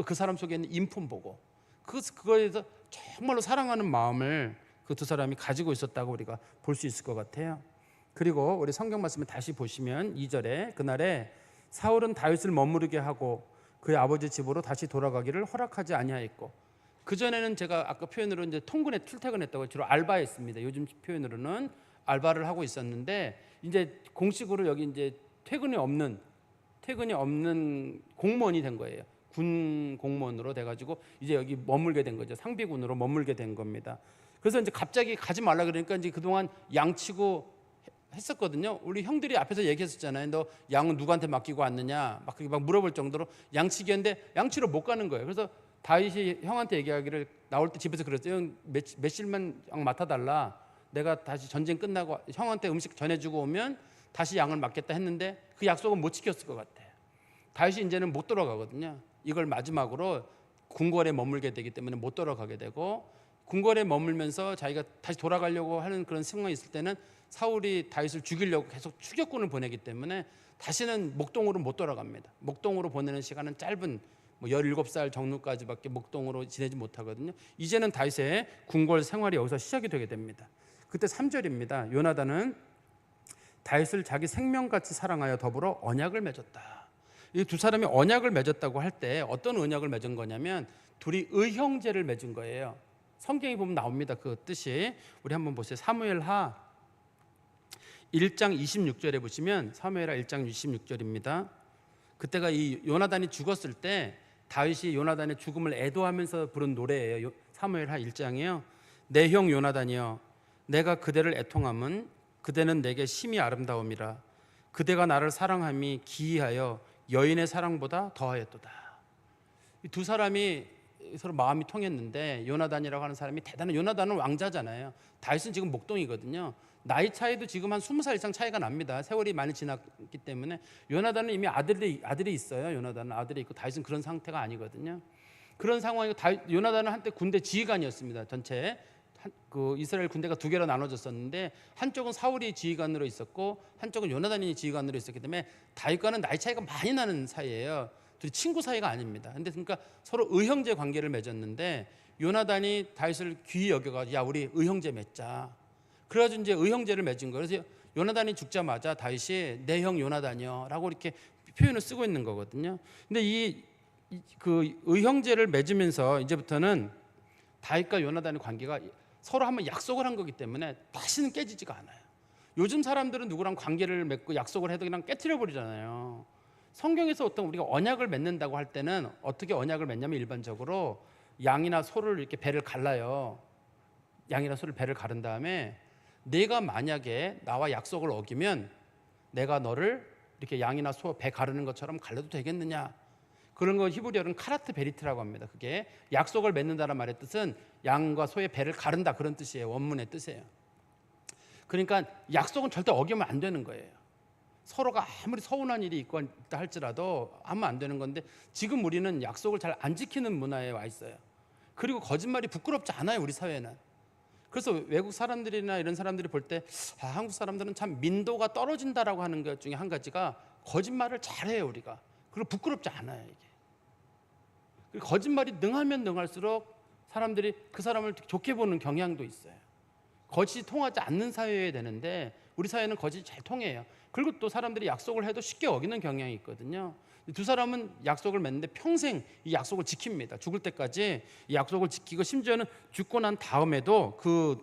S1: 그 사람 속에 있는 인품 보고 그거에 대해서 정말로 사랑하는 마음을 그 두 사람이 가지고 있었다고 우리가 볼 수 있을 것 같아요. 그리고 우리 성경 말씀을 다시 보시면 2절에 그날에 사울은 다윗을 머무르게 하고 그의 아버지 집으로 다시 돌아가기를 허락하지 아니하였고, 그전에는 제가 아까 표현으로 이제 통근에 출퇴근했다고 주로 알바했습니다. 요즘 표현으로는 알바를 하고 있었는데 이제 공식으로 여기 이제 퇴근이 없는 공무원이 된 거예요. 군 공무원으로 돼가지고 이제 여기 머물게 된 거죠. 상비군으로 머물게 된 겁니다. 그래서 이제 갑자기 가지 말라 그러니까 이제 그동안 양치고 했었거든요. 우리 형들이 앞에서 얘기했었잖아요. 너 양은 누구한테 맡기고 왔느냐 막 물어볼 정도로 양치기였는데 양치로 못 가는 거예요. 그래서 다윗이 형한테 얘기하기를 나올 때 집에서 그랬어요. 며칠만 양 맡아달라. 내가 다시 전쟁 끝나고 형한테 음식 전해주고 오면 다시 양을 맡겠다 했는데 그 약속은 못 지켰을 것 같아요. 다윗이 이제는 못 돌아가거든요. 이걸 마지막으로 궁궐에 머물게 되기 때문에 못 돌아가게 되고, 궁궐에 머물면서 자기가 다시 돌아가려고 하는 그런 상황이 있을 때는 사울이 다윗을 죽이려고 계속 추격군을 보내기 때문에 다시는 목동으로 못 돌아갑니다. 목동으로 보내는 시간은 짧은 17살 정도까지밖에 목동으로 지내지 못하거든요. 이제는 다윗의 궁궐 생활이 여기서 시작이 되게 됩니다. 그때 3절입니다. 요나단은 다윗을 자기 생명같이 사랑하여 더불어 언약을 맺었다. 이 두 사람이 언약을 맺었다고 할 때 어떤 언약을 맺은 거냐면 둘이 의형제를 맺은 거예요. 성경에 보면 나옵니다. 그 뜻이. 우리 한번 보세요. 사무엘하 1장 26절에 보시면 사무엘하 1장 26절입니다. 그때가 이 요나단이 죽었을 때 다윗이 요나단의 죽음을 애도하면서 부른 노래예요. 사무엘하 1장이요. 내 형 요나단이여, 내가 그대를 애통함은 그대는 내게 심히 아름다움이라. 그대가 나를 사랑함이 기이하여 여인의 사랑보다 더하였도다. 이 두 사람이 서로 마음이 통했는데, 요나단이라고 하는 사람이 대단한, 요나단은 왕자잖아요. 다윗은 지금 목동이거든요. 나이 차이도 지금 한 20살 이상 차이가 납니다. 세월이 많이 지났기 때문에. 요나단은 이미 아들이 있어요. 요나단은 아들이 있고 다윗은 그런 상태가 아니거든요. 그런 상황이고, 요나단은 한때 군대 지휘관이었습니다. 전체 그 이스라엘 군대가 두 개로 나눠졌었는데 한쪽은 사울이 지휘관으로 있었고 한쪽은 요나단이 지휘관으로 있었기 때문에 다윗과는 나이 차이가 많이 나는 사이예요. 둘이 친구 사이가 아닙니다. 근데 그러니까 서로 의형제 관계를 맺었는데, 요나단이 다윗을 귀히 여겨가지고 야 우리 의형제 맺자. 그래가지고 이제 의형제를 맺은 거예요. 그래서 요나단이 죽자마자 다윗이 내 형 요나단이여라고 이렇게 표현을 쓰고 있는 거거든요. 근데 그 의형제를 맺으면서 이제부터는 다윗과 요나단의 관계가 서로 한번 약속을 한 거기 때문에 다시는 깨지지가 않아요. 요즘 사람들은 누구랑 관계를 맺고 약속을 해도 그냥 깨트려 버리잖아요. 성경에서 어떤 우리가 언약을 맺는다고 할 때는 어떻게 언약을 맺냐면 일반적으로 양이나 소를 이렇게 배를 갈라요. 양이나 소를 배를 가른 다음에 내가 만약에 나와 약속을 어기면 내가 너를 이렇게 양이나 소 배 가르는 것처럼 갈려도 되겠느냐. 그런 거 히브리어는 카라트 베리트라고 합니다. 그게 약속을 맺는다는 말의 뜻은 양과 소의 배를 가른다, 그런 뜻이에요. 원문의 뜻이에요. 그러니까 약속은 절대 어기면 안 되는 거예요. 서로가 아무리 서운한 일이 있다 할지라도 하면 안 되는 건데, 지금 우리는 약속을 잘 안 지키는 문화에 와 있어요. 그리고 거짓말이 부끄럽지 않아요, 우리 사회는. 그래서 외국 사람들이나 이런 사람들이 볼 때 한국 사람들은 참 민도가 떨어진다라고 하는 것 중에 한 가지가 거짓말을 잘해요, 우리가. 그리고 부끄럽지 않아요, 이게. 그리고 거짓말이 능하면 능할수록 사람들이 그 사람을 좋게 보는 경향도 있어요. 거짓이 통하지 않는 사회여야 되는데 우리 사회는 거짓이 잘 통해요. 그리고 또 사람들이 약속을 해도 쉽게 어기는 경향이 있거든요. 두 사람은 약속을 맺는데 평생 이 약속을 지킵니다. 죽을 때까지 이 약속을 지키고, 심지어는 죽고 난 다음에도 그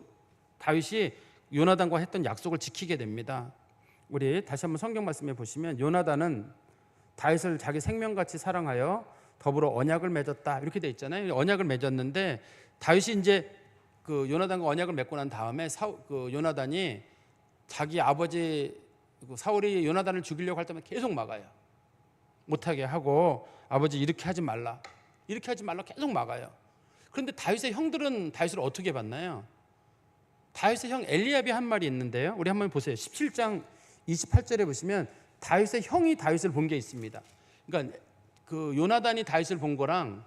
S1: 다윗이 요나단과 했던 약속을 지키게 됩니다. 우리 다시 한번 성경 말씀해 보시면 요나단은 다윗을 자기 생명같이 사랑하여 더불어 언약을 맺었다, 이렇게 돼 있잖아요. 언약을 맺었는데 다윗이 이제 그 요나단과 언약을 맺고 난 다음에 그 요나단이 자기 아버지 사울이 요나단을 죽이려고 할 때마다 계속 막아요. 못하게 하고 아버지 이렇게 하지 말라 계속 막아요. 그런데 다윗의 형들은 다윗을 어떻게 봤나요? 다윗의 형 엘리압이 한 말이 있는데요. 우리 한번 보세요. 17장 28절에 보시면 다윗의 형이 다윗을 본 게 있습니다. 그러니까 그 요나단이 다윗을 본 거랑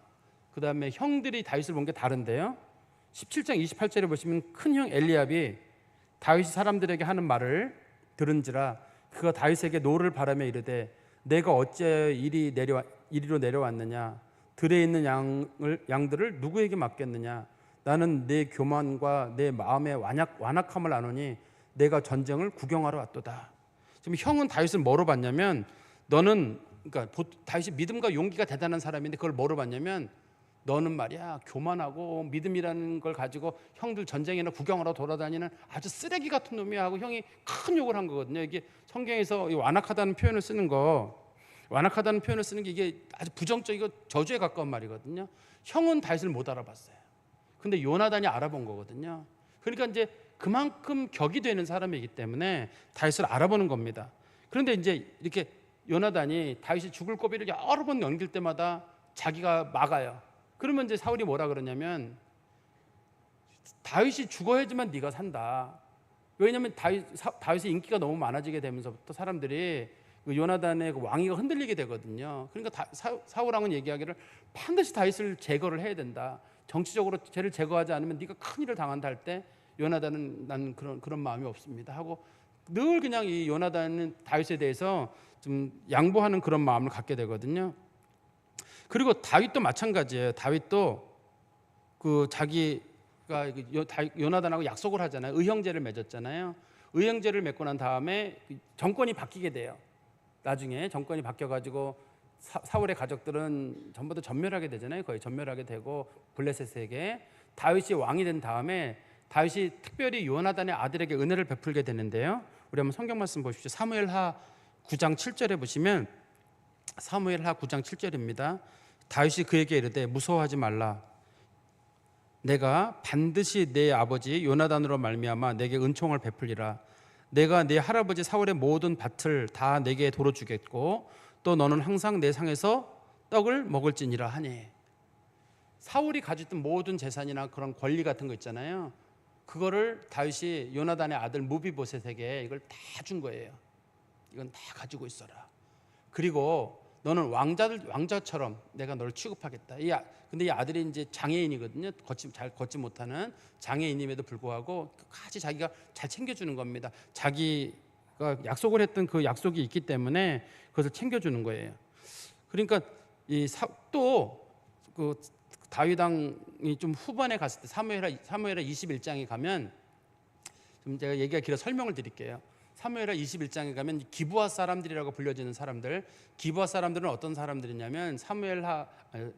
S1: 그 다음에 형들이 다윗을 본 게 다른데요. 17장 28절에 보시면 큰형 엘리압이 다윗이 사람들에게 하는 말을 들은지라 그가 다윗에게 노를 바라며 이르되 내가 어찌하여 이리로 내려왔느냐 들에 있는 양들을 누구에게 맡겼느냐 나는 내 교만과 내 마음의 완악함을 아노니 내가 전쟁을 구경하러 왔도다. 지금 형은 다윗을 뭐로 봤냐면 너는 그러니까 다윗이 믿음과 용기가 대단한 사람인데 그걸 뭐로 봤냐면 너는 말이야 교만하고 믿음이라는 걸 가지고 형들 전쟁이나 구경하러 돌아다니는 아주 쓰레기 같은 놈이야 하고 형이 큰 욕을 한 거거든요. 이게 성경에서 완악하다는 표현을 쓰는 게 이게 아주 부정적이고 저주에 가까운 말이거든요. 형은 다윗을 못 알아봤어요. 근데 요나단이 알아본 거거든요. 그러니까 이제 그만큼 격이 되는 사람이기 때문에 다윗을 알아보는 겁니다. 그런데 이제 이렇게 요나단이 다윗이 죽을 고비를 여러 번 넘길 때마다 자기가 막아요. 그러면 이제 사울이 뭐라 그러냐면 다윗이 죽어야지만 네가 산다. 왜냐하면 다윗의 인기가 너무 많아지게 되면서부터 사람들이 요나단의 그 왕위가 흔들리게 되거든요. 그러니까 사울 왕은 얘기하기를 반드시 다윗을 제거를 해야 된다. 정치적으로 쟤를 제거하지 않으면 네가 큰 일을 당한다 할 때 요나단은 난 그런 마음이 없습니다 하고 늘 그냥 이 요나단은 다윗에 대해서 좀 양보하는 그런 마음을 갖게 되거든요. 그리고 다윗도 마찬가지예요. 다윗도 그 자기가 요나단하고 약속을 하잖아요. 의형제를 맺었잖아요. 의형제를 맺고 난 다음에 정권이 바뀌게 돼요. 나중에 정권이 바뀌어가지고 사울의 가족들은 전부 다 전멸하게 되잖아요. 거의 전멸하게 되고 블레셋에게 다윗이 왕이 된 다음에 다윗이 특별히 요나단의 아들에게 은혜를 베풀게 되는데요. 우리 한번 성경 말씀 보십시오. 사무엘하 9장 7절에 보시면 사무엘하 9장 7절입니다. 다윗이 그에게 이르되 무서워하지 말라. 내가 반드시 내 아버지 요나단으로 말미암아 내게 은총을 베풀리라. 내가 내 할아버지 사울의 모든 밭을 다 내게 도로 주겠고 또 너는 항상 내 상에서 떡을 먹을지니라 하니. 사울이 가지고 있던 모든 재산이나 그런 권리 같은 거 있잖아요. 그거를 다윗이 요나단의 아들 무비보셋에게 이걸 다 준 거예요. 이건 다 가지고 있어라. 그리고 너는 왕자처럼 내가 너를 취급하겠다. 근데 이 아들이 이제 장애인이거든요. 잘 걷지 못하는 장애인임에도 불구하고 끝까지 자기가 잘 챙겨주는 겁니다. 자기가 약속을 했던 그 약속이 있기 때문에 그것을 챙겨주는 거예요. 그러니까 그 다윗 왕이 좀 후반에 갔을 때 사무엘하 21장에 가면 좀 제가 얘기가 길어 설명을 드릴게요. 사무엘하 21장에 가면 기브아 사람들이라고 불려지는 사람들, 기브아 사람들은 어떤 사람들이냐면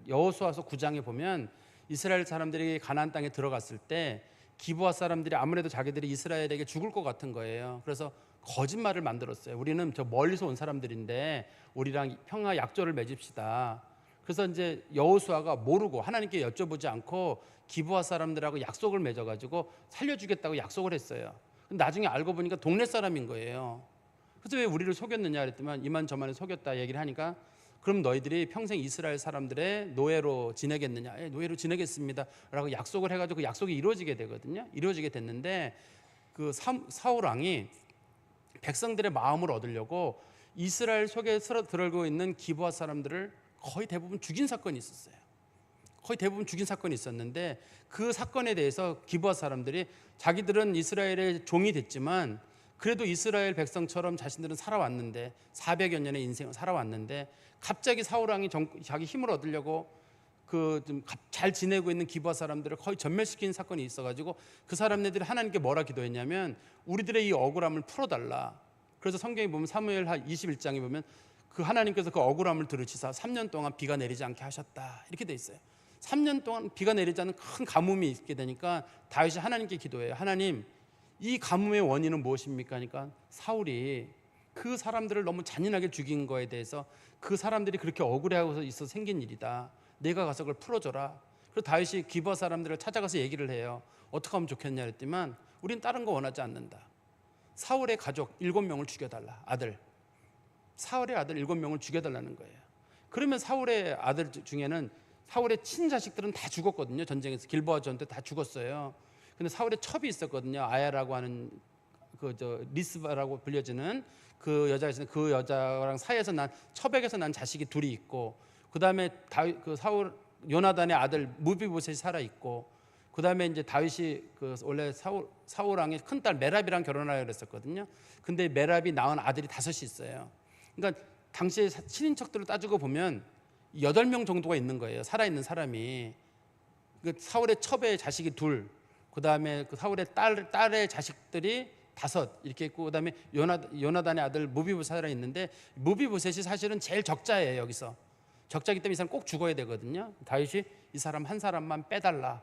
S1: 여호수아서 9장에 보면 이스라엘 사람들이 가나안 땅에 들어갔을 때 기브아 사람들이 아무래도 자기들이 이스라엘에게 죽을 것 같은 거예요. 그래서 거짓말을 만들었어요. 우리는 저 멀리서 온 사람들인데 우리랑 평화 약조를 맺읍시다. 그래서 이제 여호수아가 모르고 하나님께 여쭤보지 않고 기브아 사람들하고 약속을 맺어가지고 살려주겠다고 약속을 했어요. 나중에 알고 보니까 동네 사람인 거예요. 그래서 왜 우리를 속였느냐 그랬더니 이만저만을 속였다 얘기를 하니까 그럼 너희들이 평생 이스라엘 사람들의 노예로 지내겠느냐? 노예로 지내겠습니다 라고 약속을 해가지고 그 약속이 이루어지게 되거든요. 이루어지게 됐는데 그 사울 왕이 백성들의 마음을 얻으려고 이스라엘 속에 들어가고 있는 기브아 사람들을 거의 대부분 죽인 사건이 있었어요. 거의 대부분 죽인 사건이 있었는데 그 사건에 대해서 기브아 사람들이 자기들은 이스라엘의 종이 됐지만 그래도 이스라엘 백성처럼 자신들은 살아왔는데 400여 년의 인생을 살아왔는데 갑자기 사울 왕이 자기 힘을 얻으려고 그 좀 잘 지내고 있는 기브아 사람들을 거의 전멸시킨 사건이 있어가지고 그 사람네들이 하나님께 뭐라 기도했냐면 우리들의 이 억울함을 풀어달라. 그래서 성경에 보면 사무엘하 21장에 보면 그 하나님께서 그 억울함을 들으시사 3년 동안 비가 내리지 않게 하셨다 이렇게 돼 있어요. 3년 동안 비가 내리지 않는 큰 가뭄이 있게 되니까 다윗이 하나님께 기도해요. 하나님, 이 가뭄의 원인은 무엇입니까? 하니까 사울이 그 사람들을 너무 잔인하게 죽인 거에 대해서 그 사람들이 그렇게 억울해하고 있어서 생긴 일이다. 내가 가서 그걸 풀어줘라. 그래서 그래서 다윗이 기브아 사람들을 찾아가서 얘기를 해요. 어떻게 하면 좋겠냐 그랬더니만 우린 다른 거 원하지 않는다. 사울의 가족 7명을 죽여달라. 아들. 사울의 아들 7명을 죽여달라는 거예요. 그러면 사울의 아들 중에는 사울의 친자식들은 다 죽었거든요. 전쟁에서 길보아 전투 다 죽었어요. 근데 사울의 첩이 있었거든요. 아야라고 하는 리스바라고 불려지는 그 여자가 있는데 그 여자랑 사이에서 난 첩에게서 난 자식이 둘이 있고, 그 다음에 사울 요나단의 아들 무비보셋이 살아 있고, 그 다음에 이제 다윗이 원래 사울 왕의 큰 딸 메랍이랑 결혼하려고 그랬었거든요. 근데 메랍이 낳은 아들이 5이 있어요. 그러니까 당시에 친인척들을 따지고 보면 8명 정도가 있는 거예요. 살아있는 사람이. 사울의 첩의 자식이 2, 그 다음에 사울의 딸의 자식들이 5 이렇게 있고, 그 다음에 요나단의 아들 무비보셋이 살아 있는데, 무비보셋이 사실은 제일 적자예요. 여기서 적자이기 때문에 이 사람 꼭 죽어야 되거든요. 다윗이 이 사람 한 사람만 빼달라,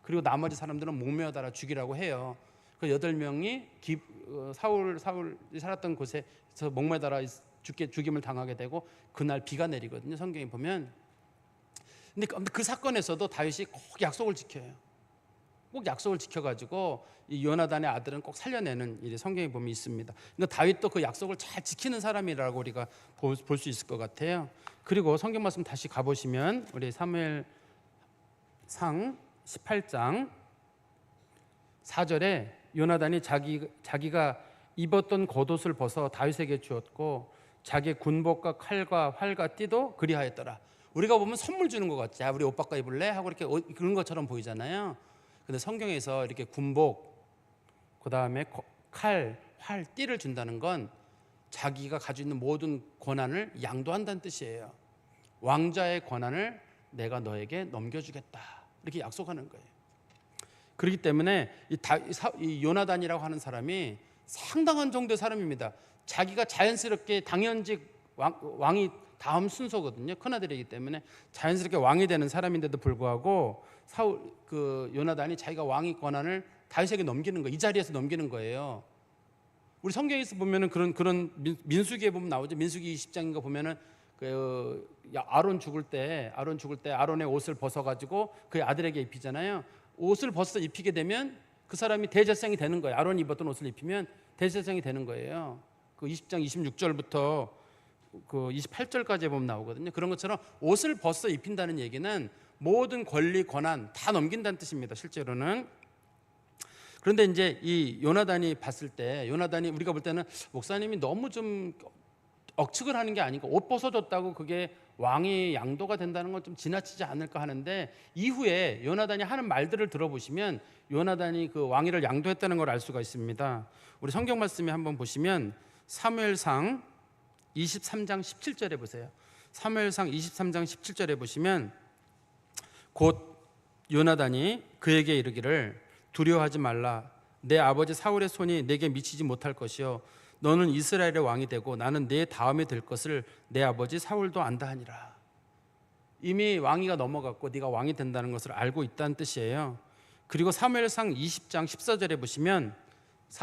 S1: 그리고 나머지 사람들은 목매어달라 죽이라고 해요. 그 8명이 사울이 살았던 곳에서 목매달아 죽임을 당하게 되고, 그날 비가 내리거든요. 성경에 보면. 근데 그 사건에서도 다윗이 꼭 약속을 지켜요. 꼭 약속을 지켜가지고 이 요나단의 아들은 꼭 살려내는 일이 성경에 보면 있습니다. 그러니까 다윗도 그 약속을 잘 지키는 사람이라고 우리가 볼 수 있을 것 같아요. 그리고 성경 말씀 다시 가보시면 우리 사무엘상 18장 4절에 요나단이 자기가 입었던 겉옷을 벗어 다윗에게 주었고 자기의 군복과 칼과 활과 띠도 그리하였더라. 우리가 보면 선물 주는 것 같지. 우리 옷 바꿔 입을래? 하고 이렇게 그런 것처럼 보이잖아요. 근데 성경에서 이렇게 군복, 그 다음에 칼, 활, 띠를 준다는 건 자기가 가지고 있는 모든 권한을 양도한다는 뜻이에요. 왕자의 권한을 내가 너에게 넘겨주겠다, 이렇게 약속하는 거예요. 그렇기 때문에 이 요나단이라고 하는 사람이 상당한 정도의 사람입니다. 자기가 자연스럽게 당연직 왕이 다음 순서거든요. 큰아들이기 때문에 자연스럽게 왕이 되는 사람인데도 불구하고 요나단이 자기가 왕의 권한을 다윗에게 넘기는 거예요. 이 자리에서 넘기는 거예요. 우리 성경에서 보면은 그런 민수기에 보면 나오죠. 민수기 20장인가 보면은 아론 죽을 때 아론의 옷을 벗어 가지고 그의 아들에게 입히잖아요. 옷을 벗어 입히게 되면 그 사람이 대제사장이 되는 거예요. 아론이 입었던 옷을 입히면 대제사장이 되는 거예요. 그 20장 26절부터 그 28절까지 보면 나오거든요. 그런 것처럼 옷을 벗어 입힌다는 얘기는 모든 권리 권한 다 넘긴다는 뜻입니다. 실제로는. 그런데 이제 이 요나단이 봤을 때, 요나단이 우리가 볼 때는 목사님이 너무 좀 억측을 하는 게 아니고 옷 벗어줬다고 그게 왕이 양도가 된다는 건 좀 지나치지 않을까 하는데, 이후에 요나단이 하는 말들을 들어보시면 요나단이 그 왕위를 양도했다는 걸 알 수가 있습니다. 우리 성경 말씀에 한번 보시면 사무엘상 23장 17절에 보세요. 사무엘상 23장 17절에 보시면 곧 요나단이 그에게 이르기를 두려워하지 말라. 내 아버지 사울의 손이 내게 미치지 못할 것이요 너는 이스라엘의 왕이 되고 나는 내 다음에 될 것을 내 아버지 사울도 안다 하니라. 이미 왕위가 넘어갔고 네가 왕이 된다는 것을 알고 있다는 뜻이에요. 그리고 사무엘상 20장 14절에 보시면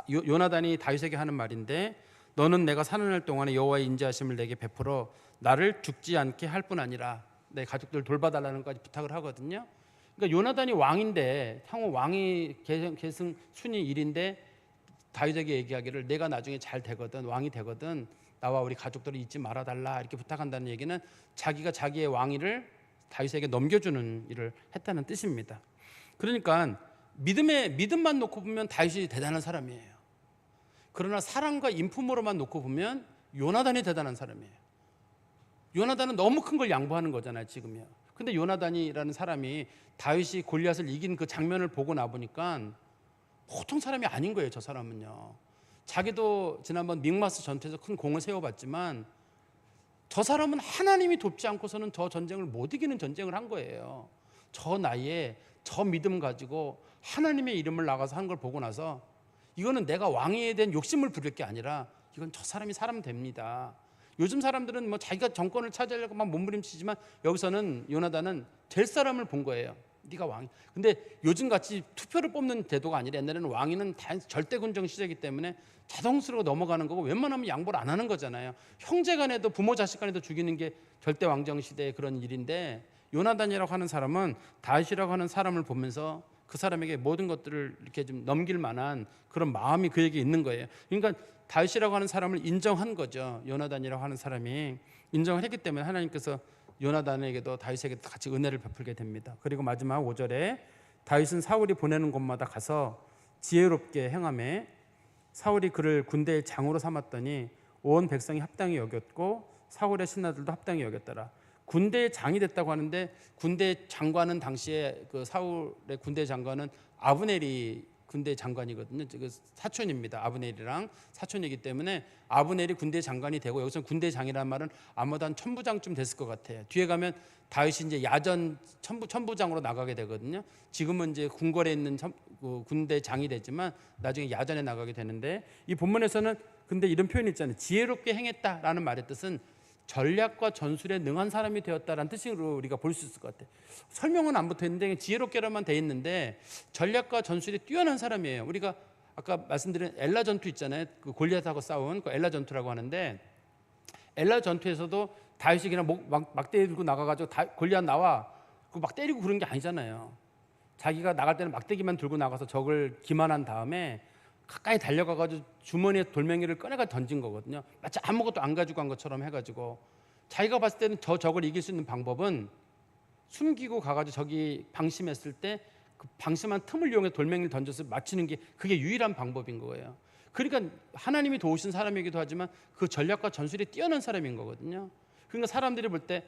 S1: 요나단이 다윗에게 하는 말인데, 너는 내가 사는 날 동안에 여호와의 인자하심을 내게 베풀어 나를 죽지 않게 할 뿐 아니라 내 가족들 돌봐달라는 것까지 부탁을 하거든요. 그러니까 요나단이 왕인데, 향후 왕이 계승 순위 1인데 다윗에게 얘기하기를 내가 나중에 잘 되거든, 왕이 되거든 나와 우리 가족들을 잊지 말아달라 이렇게 부탁한다는 얘기는 자기가 자기의 왕위를 다윗에게 넘겨주는 일을 했다는 뜻입니다. 그러니까 믿음만 놓고 보면 다윗이 대단한 사람이에요. 그러나 사랑과 인품으로만 놓고 보면 요나단이 대단한 사람이에요. 요나단은 너무 큰 걸 양보하는 거잖아요, 지금요. 근데 요나단이라는 사람이 다윗이 골리앗을 이긴 그 장면을 보고 나보니까 보통 사람이 아닌 거예요. 저 사람은요. 자기도 지난번 믹마스 전투에서 큰 공을 세워봤지만 저 사람은 하나님이 돕지 않고서는 저 전쟁을 못 이기는 전쟁을 한 거예요. 저 나이에 저 믿음 가지고 하나님의 이름을 나가서 한 걸 보고 나서 이거는 내가 왕위에 대한 욕심을 부릴 게 아니라 이건 저 사람이 사람 됩니다. 요즘 사람들은 뭐 자기가 정권을 차지하려고 막 몸부림치지만 여기서는 요나단은 될 사람을 본 거예요. 네가 왕이. 근데 요즘 같이 투표를 뽑는 제도가 아니라 옛날에는 왕위는 절대 군정 시대이기 때문에 자동스러워 넘어가는 거고 웬만하면 양보를 안 하는 거잖아요. 형제 간에도 부모 자식 간에도 죽이는 게 절대 왕정 시대의 그런 일인데 요나단이라고 하는 사람은 다윗이라고 하는 사람을 보면서 그 사람에게 모든 것들을 이렇게 좀 넘길 만한 그런 마음이 그에게 있는 거예요. 그러니까 다윗이라고 하는 사람을 인정한 거죠. 요나단이라고 하는 사람이 인정을 했기 때문에 하나님께서 요나단에게도 다윗에게도 같이 은혜를 베풀게 됩니다. 그리고 마지막 5절에 다윗은 사울이 보내는 곳마다 가서 지혜롭게 행하매 사울이 그를 군대의 장으로 삼았더니 온 백성이 합당히 여겼고 사울의 신하들도 합당히 여겼더라. 군대의 장이 됐다고 하는데 군대 장관은 당시에 그 사울의 군대 장관은 아브넬이 군대 장관이거든요. 그 사촌입니다. 아브넬이랑 사촌이기 때문에 아브넬이 군대 장관이 되고 여기서 군대장이라는 말은 아마도 한 천부장쯤 됐을 것 같아요. 뒤에 가면 다윗이 이제 야전 천부장으로 나가게 되거든요. 지금은 이제 궁궐에 있는 군대장이 되지만 나중에 야전에 나가게 되는데 이 본문에서는 근데 이런 표현이 있잖아요. 지혜롭게 행했다라는 말의 뜻은 전략과 전술에 능한 사람이 되었다라는 뜻으로 우리가 볼 수 있을 것 같아요. 설명은 안 붙어 있는데 지혜롭게라만 돼 있는데 전략과 전술이 뛰어난 사람이에요. 우리가 아까 말씀드린 엘라 전투 있잖아요. 그 골리앗하고 싸운 그 엘라 전투라고 하는데 엘라 전투에서도 다윗이 그냥 막대기 들고 나가가지고 골리앗 나와 그 막 때리고 그런 게 아니잖아요. 자기가 나갈 때는 막대기만 들고 나가서 적을 기만한 다음에 가까이 달려가가지고 주머니에 돌멩이를 꺼내가 던진 거거든요. 마치 아무것도 안 가지고 간 것처럼 해가지고 자기가 봤을 때는 저 적을 이길 수 있는 방법은 숨기고 가가지고 적이 방심했을 때 그 방심한 틈을 이용해 돌멩이를 던져서 맞추는 게 그게 유일한 방법인 거예요. 그러니까 하나님이 도우신 사람이기도 하지만 그 전략과 전술이 뛰어난 사람인 거거든요. 그러니까 사람들이 볼 때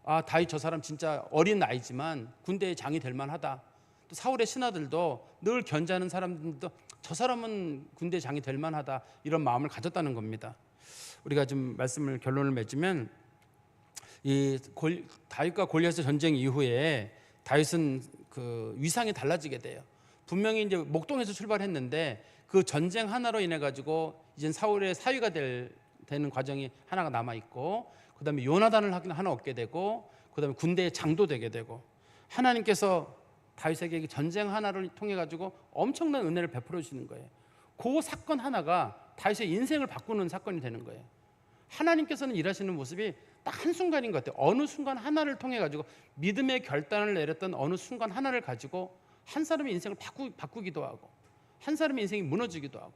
S1: 아, 다윗 저 사람 진짜 어린 나이지만 군대의 장이 될 만하다. 또 사울의 신하들도 늘 견제하는 사람들도 저 사람은 군대 장이 될 만하다 이런 마음을 가졌다는 겁니다. 우리가 좀 말씀을 결론을 맺으면 이 다윗과 골리앗의 전쟁 이후에 다윗은 그 위상이 달라지게 돼요. 분명히 이제 목동에서 출발했는데 그 전쟁 하나로 인해 가지고 이제 사울의 사위가 되는 과정이 하나가 남아 있고 그다음에 요나단을 하나 얻게 되고 그다음에 군대의 장도 되게 되고 하나님께서 다윗에게 전쟁 하나를 통해 가지고 엄청난 은혜를 베풀어 주시는 거예요. 그 사건 하나가 다윗의 인생을 바꾸는 사건이 되는 거예요. 하나님께서는 일하시는 모습이 딱 한순간인 것 같아요. 어느 순간 하나를 통해 가지고 믿음의 결단을 내렸던 어느 순간 하나를 가지고 한 사람의 인생을 바꾸기도 하고 한 사람의 인생이 무너지기도 하고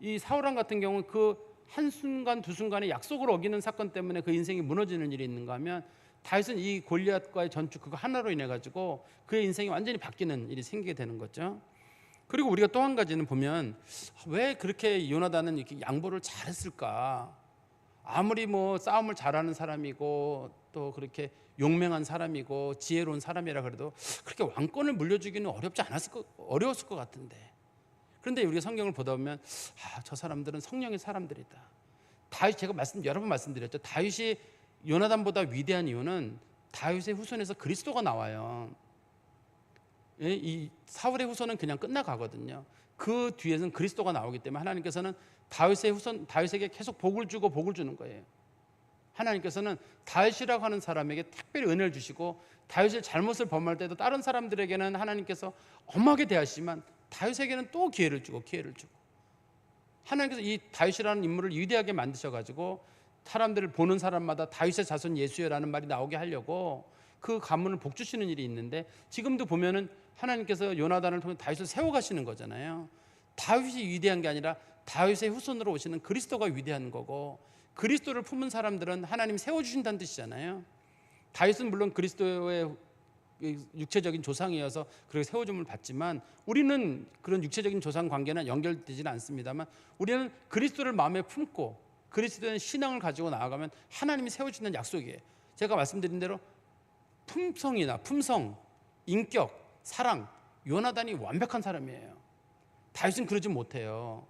S1: 이 사울왕 같은 경우는 그 한순간 두 순간의 약속을 어기는 사건 때문에 그 인생이 무너지는 일이 있는가 하면 다윗은 이 골리앗과의 전투 그거 하나로 인해 가지고 그의 인생이 완전히 바뀌는 일이 생기게 되는 거죠. 그리고 우리가 또 한 가지는 보면 왜 그렇게 요나단은 이렇게 양보를 잘했을까? 아무리 뭐 싸움을 잘하는 사람이고 또 그렇게 용맹한 사람이고 지혜로운 사람이라 그래도 그렇게 왕권을 물려주기는 어려웠을 것 같은데. 그런데 우리가 성경을 보다 보면 저 사람들은 성령의 사람들이다. 다윗 제가 여러 번 말씀드렸죠. 다윗이 요나단보다 위대한 이유는 다윗의 후손에서 그리스도가 나와요. 이 사울의 후손은 그냥 끝나가거든요. 그 뒤에는 그리스도가 나오기 때문에 하나님께서는 다윗에게 계속 복을 주고 복을 주는 거예요. 하나님께서는 다윗이라고 하는 사람에게 특별히 은혜를 주시고 다윗의 잘못을 범할 때도 다른 사람들에게는 하나님께서 엄하게 대하시지만 다윗에게는 또 기회를 주고 하나님께서 이 다윗이라는 인물을 위대하게 만드셔가지고 사람들을 보는 사람마다 다윗의 자손 예수여라는 말이 나오게 하려고 그 가문을 복주시는 일이 있는데 지금도 보면은 하나님께서 요나단을 통해 다윗을 세워가시는 거잖아요. 다윗이 위대한 게 아니라 다윗의 후손으로 오시는 그리스도가 위대한 거고 그리스도를 품은 사람들은 하나님 세워주신다는 뜻이잖아요. 다윗은 물론 그리스도의 육체적인 조상이어서 그렇게 세워줌을 받지만 우리는 그런 육체적인 조상 관계는 연결되지는 않습니다만 우리는 그리스도를 마음에 품고 그리스도의 신앙을 가지고 나아가면 하나님이 세워주는 약속이에요. 제가 말씀드린 대로 품성, 인격, 사랑, 요나단이 완벽한 사람이에요. 다윗은 그러지 못해요.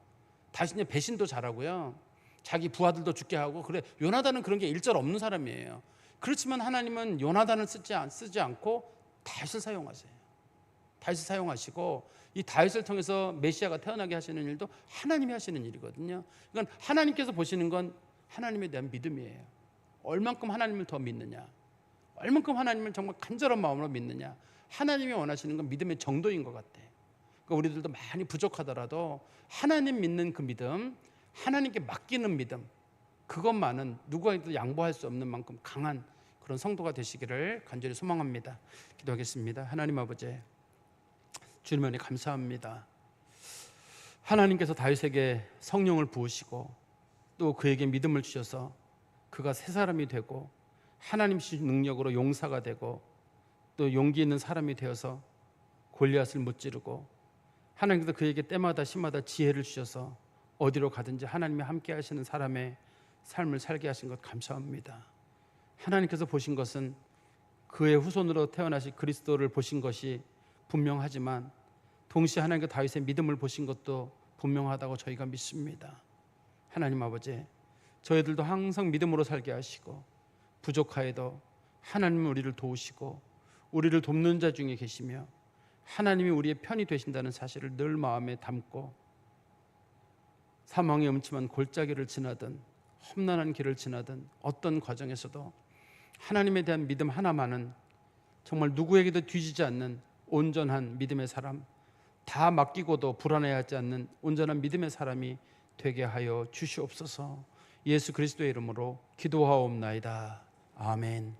S1: 다윗은 배신도 잘하고요. 자기 부하들도 죽게 하고 그래. 요나단은 그런 게 일절 없는 사람이에요. 그렇지만 하나님은 요나단을 쓰지 않고 다윗을 사용하세요. 다윗을 사용하시고 이 다윗을 통해서 메시아가 태어나게 하시는 일도 하나님이 하시는 일이거든요. 그러니까 하나님께서 보시는 건 하나님에 대한 믿음이에요. 얼만큼 하나님을 더 믿느냐, 얼만큼 하나님을 정말 간절한 마음으로 믿느냐. 하나님이 원하시는 건 믿음의 정도인 것 같아요. 그러니까 우리들도 많이 부족하더라도 하나님 믿는 그 믿음, 하나님께 맡기는 믿음, 그것만은 누구에게도 양보할 수 없는 만큼 강한 그런 성도가 되시기를 간절히 소망합니다. 기도하겠습니다. 하나님 아버지, 주님 은혜 감사합니다. 하나님께서 다윗에게 성령을 부으시고 또 그에게 믿음을 주셔서 그가 새 사람이 되고 하나님 주신 능력으로 용사가 되고 또 용기 있는 사람이 되어서 골리앗을 무찌르고, 하나님께서 그에게 때마다 시마다 지혜를 주셔서 어디로 가든지 하나님이 함께 하시는 사람의 삶을 살게 하신 것 감사합니다. 하나님께서 보신 것은 그의 후손으로 태어나신 그리스도를 보신 것이 분명하지만 동시에 하나님께서 다윗의 믿음을 보신 것도 분명하다고 저희가 믿습니다. 하나님 아버지, 저희들도 항상 믿음으로 살게 하시고 부족하여도 하나님은 우리를 도우시고 우리를 돕는 자 중에 계시며 하나님이 우리의 편이 되신다는 사실을 늘 마음에 담고 사망의 음침한 골짜기를 지나든 험난한 길을 지나든 어떤 과정에서도 하나님에 대한 믿음 하나만은 정말 누구에게도 뒤지지 않는 온전한 믿음의 사람, 다 맡기고도 불안해하지 않는 온전한 믿음의 사람이 되게 하여 주시옵소서. 예수 그리스도의 이름으로 기도하옵나이다. 아멘.